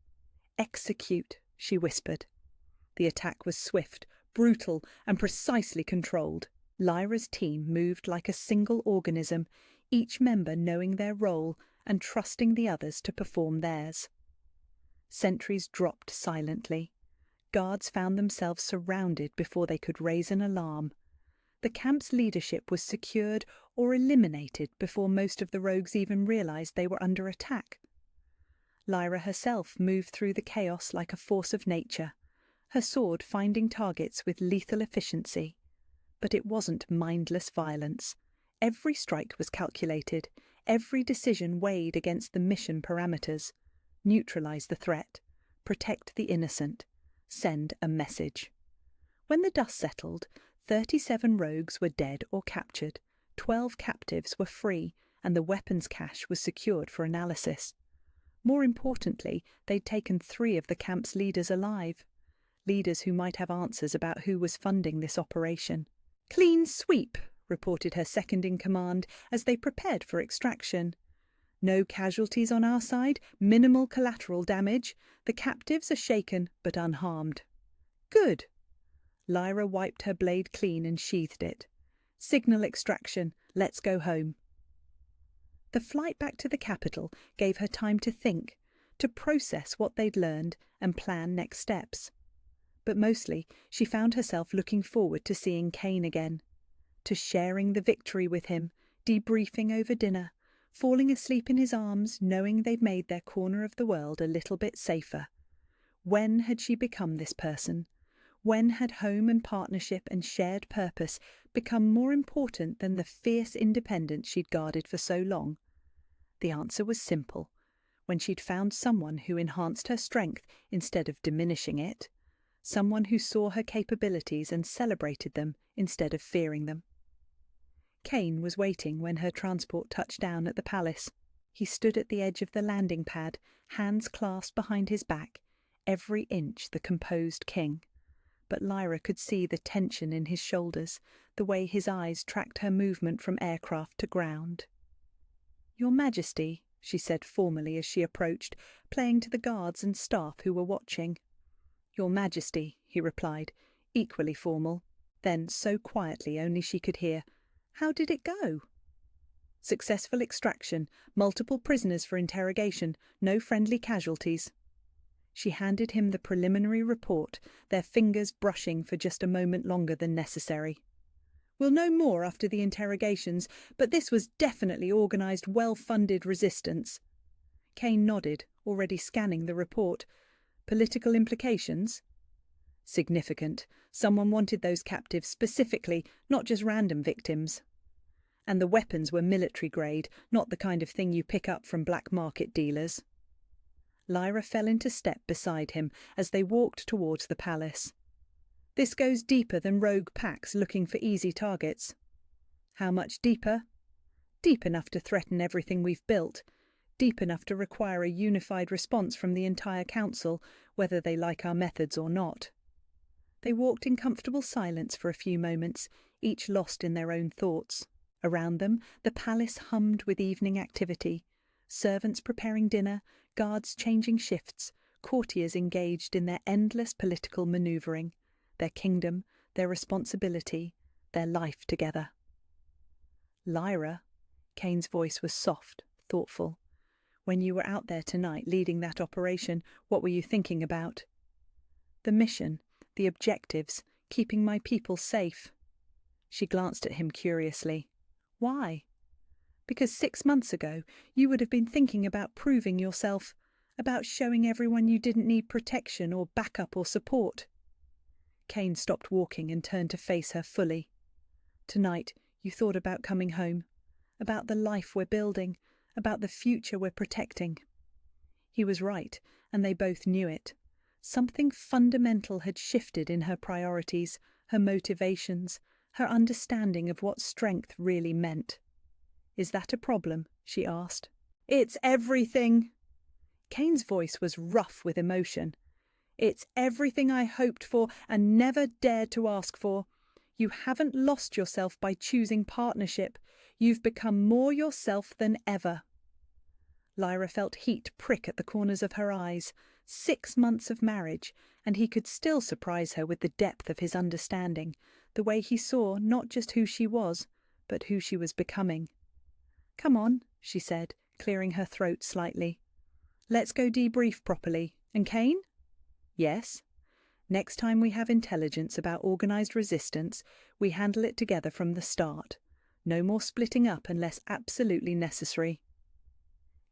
"Execute," she whispered. The attack was swift, brutal, and precisely controlled. Lyra's team moved like a single organism, each member knowing their role and trusting the others to perform theirs. Sentries dropped silently. Guards found themselves surrounded before they could raise an alarm. The camp's leadership was secured or eliminated before most of the rogues even realized they were under attack. Lyra herself moved through the chaos like a force of nature, her sword finding targets with lethal efficiency. But it wasn't mindless violence. Every strike was calculated, every decision weighed against the mission parameters. Neutralize the threat, protect the innocent, send a message. When the dust settled, 37 rogues were dead or captured, 12 captives were free, and the weapons cache was secured for analysis. More importantly, they'd taken 3 of the camp's leaders alive. Leaders who might have answers about who was funding this operation. "Clean sweep," reported her second-in-command as they prepared for extraction. "No casualties on our side, minimal collateral damage. The captives are shaken but unharmed." "Good." Lyra wiped her blade clean and sheathed it. "Signal extraction. Let's go home." The flight back to the capital gave her time to think, to process what they'd learned and plan next steps. But mostly she found herself looking forward to seeing Kane again, to sharing the victory with him, debriefing over dinner, falling asleep in his arms knowing they'd made their corner of the world a little bit safer. When had she become this person? When had home and partnership and shared purpose become more important than the fierce independence she'd guarded for so long? The answer was simple. When she'd found someone who enhanced her strength instead of diminishing it, someone who saw her capabilities and celebrated them instead of fearing them. Kane was waiting when her transport touched down at the palace. He stood at the edge of the landing pad, hands clasped behind his back, every inch the composed king. But Lyra could see the tension in his shoulders, the way his eyes tracked her movement from aircraft to ground. "Your Majesty," she said formally as she approached, playing to the guards and staff who were watching. "Your Majesty," he replied, equally formal. Then, so quietly only she could hear, "How did it go?" "Successful extraction, multiple prisoners for interrogation, no friendly casualties." She handed him the preliminary report, their fingers brushing for just a moment longer than necessary. "We'll know more after the interrogations, but this was definitely organised, well-funded resistance." Kane nodded, already scanning the report. "Political implications?" "Significant. Someone wanted those captives specifically, not just random victims. And the weapons were military grade, not the kind of thing you pick up from black market dealers." Lyra fell into step beside him as they walked towards the palace. "This goes deeper than rogue packs looking for easy targets." "How much deeper?" "Deep enough to threaten everything we've built. Deep enough to require a unified response from the entire council, whether they like our methods or not." They walked in comfortable silence for a few moments, each lost in their own thoughts. Around them, the palace hummed with evening activity. Servants preparing dinner, guards changing shifts, courtiers engaged in their endless political manoeuvring, their kingdom, their responsibility, their life together. "Lyra," Kane's voice was soft, thoughtful. "When you were out there tonight leading that operation, what were you thinking about?" "The mission, the objectives, keeping my people safe." She glanced at him curiously. "Why?" "Because 6 months ago you would have been thinking about proving yourself, about showing everyone you didn't need protection or backup or support." Kane stopped walking and turned to face her fully. "Tonight you thought about coming home, about the life we're building, about the future we're protecting." He was right, and they both knew it. Something fundamental had shifted in her priorities, her motivations, her understanding of what strength really meant. "Is that a problem?" she asked. "It's everything." Kane's voice was rough with emotion. "It's everything I hoped for and never dared to ask for. You haven't lost yourself by choosing partnership. You've become more yourself than ever." Lyra felt heat prick at the corners of her eyes. 6 months of marriage, and he could still surprise her with the depth of his understanding, the way he saw not just who she was, but who she was becoming. "Come on," she said, clearing her throat slightly. "Let's go debrief properly. And Kane?" "Yes." "Next time we have intelligence about organised resistance, we handle it together from the start. No more splitting up unless absolutely necessary."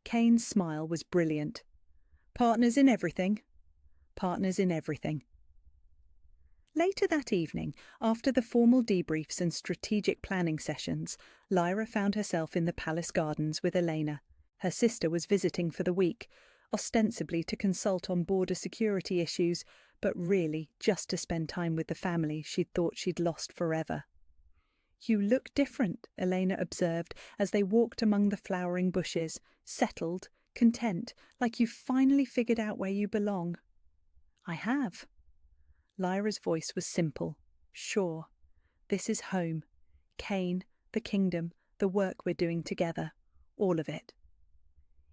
Kane's smile was brilliant. "Partners in everything?" "Partners in everything." Later that evening, after the formal debriefs and strategic planning sessions, Lyra found herself in the palace gardens with Elena. Her sister was visiting for the week, ostensibly to consult on border security issues, but really just to spend time with the family she'd thought she'd lost forever. "You look different," Elena observed as they walked among the flowering bushes, settled, content, like you've finally figured out where you belong. "I have." Lyra's voice was simple, sure. "This is home. Kane, the kingdom, the work we're doing together. All of it.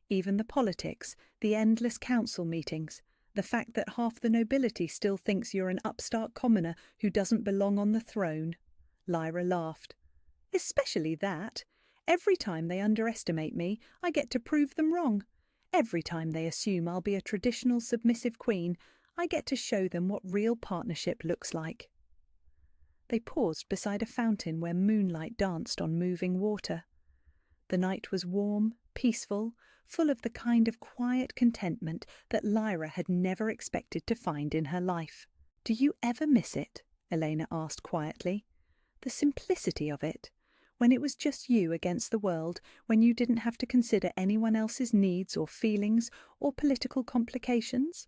Even the politics, the endless council meetings, the fact that half the nobility still thinks you're an upstart commoner who doesn't belong on the throne." Lyra laughed. "Especially that. Every time they underestimate me, I get to prove them wrong. Every time they assume I'll be a traditional submissive queen, I get to show them what real partnership looks like." They paused beside a fountain where moonlight danced on moving water. The night was warm, peaceful, full of the kind of quiet contentment that Lyra had never expected to find in her life. "Do you ever miss it?" Elena asked quietly. "The simplicity of it, when it was just you against the world, when you didn't have to consider anyone else's needs or feelings or political complications?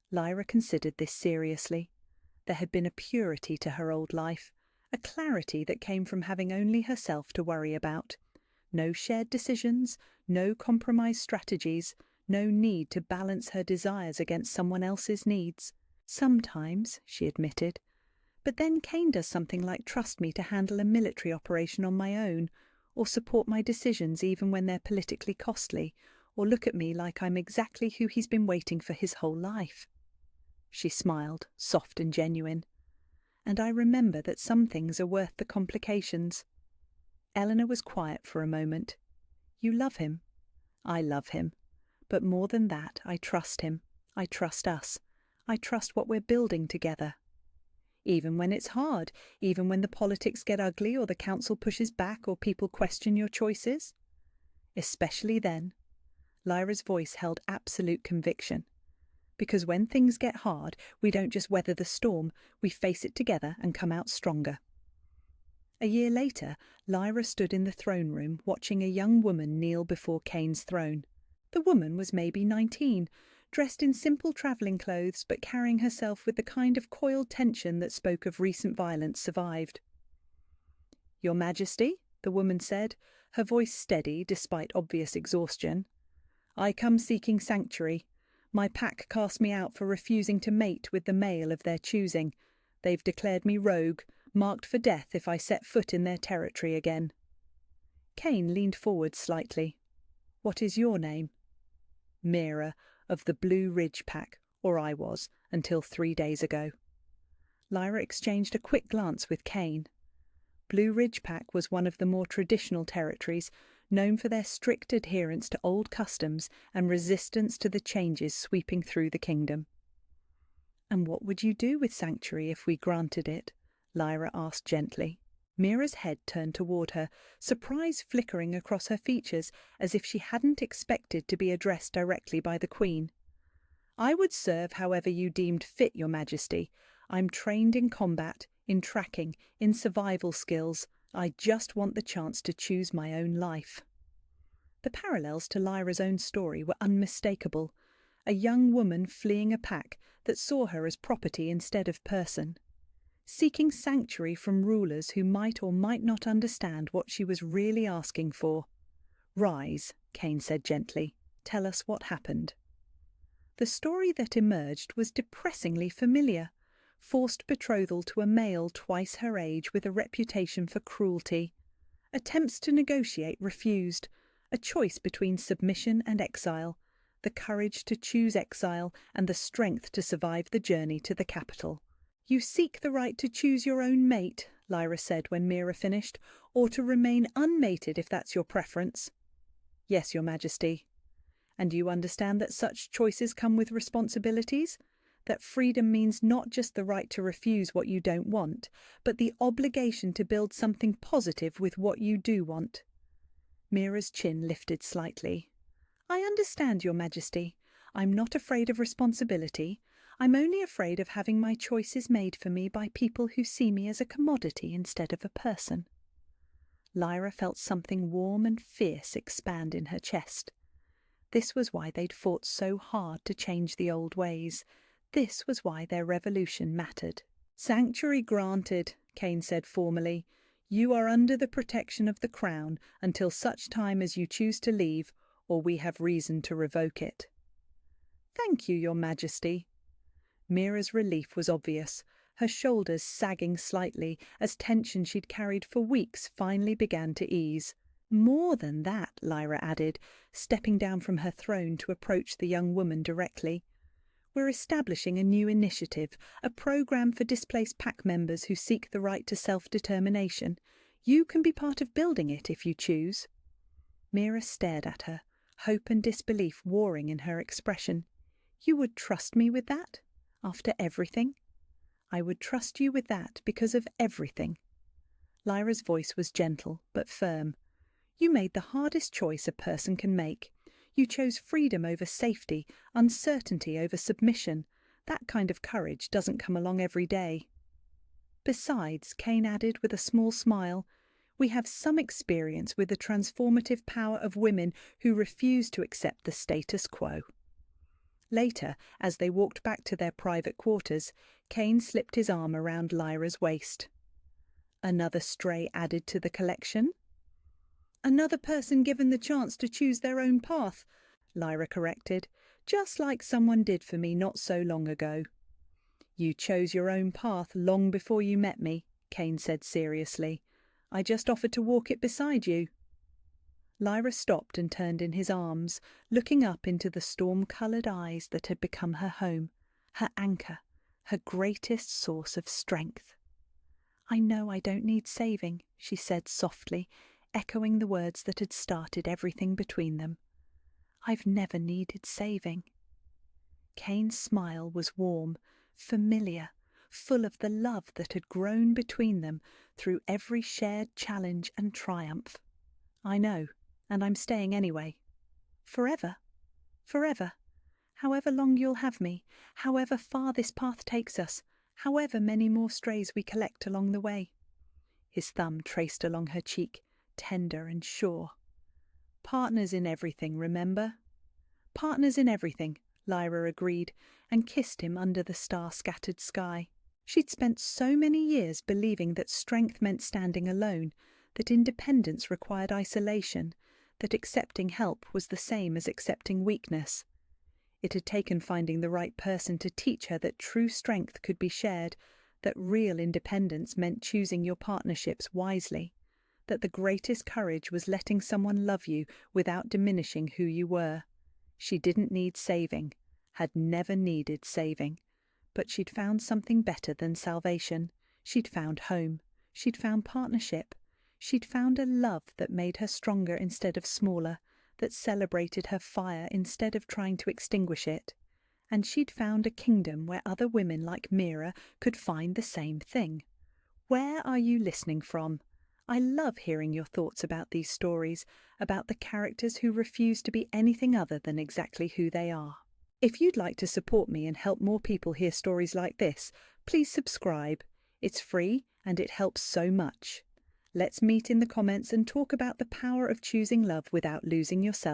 Lyra considered this seriously. There had been a purity to her old life, a clarity that came from having only herself to worry about. No shared decisions, no compromised strategies, no need to balance her desires against someone else's needs. Sometimes, she admitted. But then Kane does something like trust me to handle a military operation on my own, or support my decisions even when they're politically costly, or look at me like I'm exactly who he's been waiting for his whole life. She smiled, soft and genuine. And I remember that some things are worth the complications. Eleanor was quiet for a moment. You love him. I love him. But more than that, I trust him. I trust us. I trust what we're building together. Even when it's hard, even when the politics get ugly or the council pushes back or people question your choices. Especially then. Lyra's voice held absolute conviction. Because when things get hard, we don't just weather the storm, we face it together and come out stronger. A year later, Lyra stood in the throne room watching a young woman kneel before Kane's throne. The woman was maybe 19, dressed in simple travelling clothes but carrying herself with the kind of coiled tension that spoke of recent violence survived. "Your Majesty," the woman said, her voice steady despite obvious exhaustion. "I come seeking sanctuary. My pack cast me out for refusing to mate with the male of their choosing. They've declared me rogue, marked for death if I set foot in their territory again." Kane leaned forward slightly. "What is your name?" "Mira, of the Blue Ridge Pack, or I was, until 3 days ago." Lyra exchanged a quick glance with Kane. Blue Ridge Pack was one of the more traditional territories, known for their strict adherence to old customs and resistance to the changes sweeping through the kingdom. "And what would you do with sanctuary if we granted it?" Lyra asked gently. Mira's head turned toward her, surprise flickering across her features as if she hadn't expected to be addressed directly by the Queen. "I would serve however you deemed fit, Your Majesty. I'm trained in combat, in tracking, in survival skills. I just want the chance to choose my own life." The parallels to Lyra's own story were unmistakable. A young woman fleeing a pack that saw her as property instead of person. Seeking sanctuary from rulers who might or might not understand what she was really asking for. "Rise," Kane said gently. "Tell us what happened." The story that emerged was depressingly familiar. Forced betrothal to a male twice her age with a reputation for cruelty. Attempts to negotiate refused. A choice between submission and exile. The courage to choose exile and the strength to survive the journey to the capital. "You seek the right to choose your own mate," Lyra said when Mira finished, "or to remain unmated if that's your preference." "Yes, Your Majesty." "And you understand that such choices come with responsibilities? That freedom means not just the right to refuse what you don't want, but the obligation to build something positive with what you do want." Mira's chin lifted slightly. "I understand, Your Majesty. I'm not afraid of responsibility. I'm only afraid of having my choices made for me by people who see me as a commodity instead of a person." Lyra felt something warm and fierce expand in her chest. This was why they'd fought so hard to change the old ways. This was why their revolution mattered. "Sanctuary granted," Kane said formally. "You are under the protection of the Crown until such time as you choose to leave, or we have reason to revoke it." "Thank you, Your Majesty." Mira's relief was obvious, her shoulders sagging slightly as tension she'd carried for weeks finally began to ease. "More than that," Lyra added, stepping down from her throne to approach the young woman directly. "We're establishing a new initiative, a program for displaced pack members who seek the right to self-determination. You can be part of building it if you choose." Mira stared at her, hope and disbelief warring in her expression. "You would trust me with that? After everything?" "I would trust you with that because of everything." Lyra's voice was gentle but firm. "You made the hardest choice a person can make. You chose freedom over safety, uncertainty over submission. That kind of courage doesn't come along every day." "Besides," Kane added with a small smile, We have some experience with the transformative power of women who refuse to accept the status quo. Later, as they walked back to their private quarters, Kane slipped his arm around Lyra's waist. Another stray added to the collection? Another person given the chance to choose their own path, Lyra corrected, just like someone did for me not so long ago. You chose your own path long before you met me, Kane said seriously. I just offered to walk it beside you. Lyra stopped and turned in his arms, looking up into the storm-coloured eyes that had become her home, her anchor, her greatest source of strength. I know I don't need saving, she said softly, echoing the words that had started everything between them. I've never needed saving. Kane's smile was warm, familiar, full of the love that had grown between them through every shared challenge and triumph. I know, and I'm staying anyway. Forever. Forever. However long you'll have me, however far this path takes us, however many more strays we collect along the way. His thumb traced along her cheek, tender and sure. Partners in everything, remember? Partners in everything, Lyra agreed, and kissed him under the star-scattered sky. She'd spent so many years believing that strength meant standing alone, that independence required isolation, that accepting help was the same as accepting weakness. It had taken finding the right person to teach her that true strength could be shared, that real independence meant choosing your partnerships wisely, that the greatest courage was letting someone love you without diminishing who you were. She didn't need saving, had never needed saving, but she'd found something better than salvation. She'd found home. She'd found partnership. She'd found a love that made her stronger instead of smaller, that celebrated her fire instead of trying to extinguish it. And she'd found a kingdom where other women like Mira could find the same thing. Where are you listening from? I love hearing your thoughts about these stories, about the characters who refuse to be anything other than exactly who they are. If you'd like to support me and help more people hear stories like this, please subscribe. It's free and it helps so much. Let's meet in the comments and talk about the power of choosing love without losing yourself.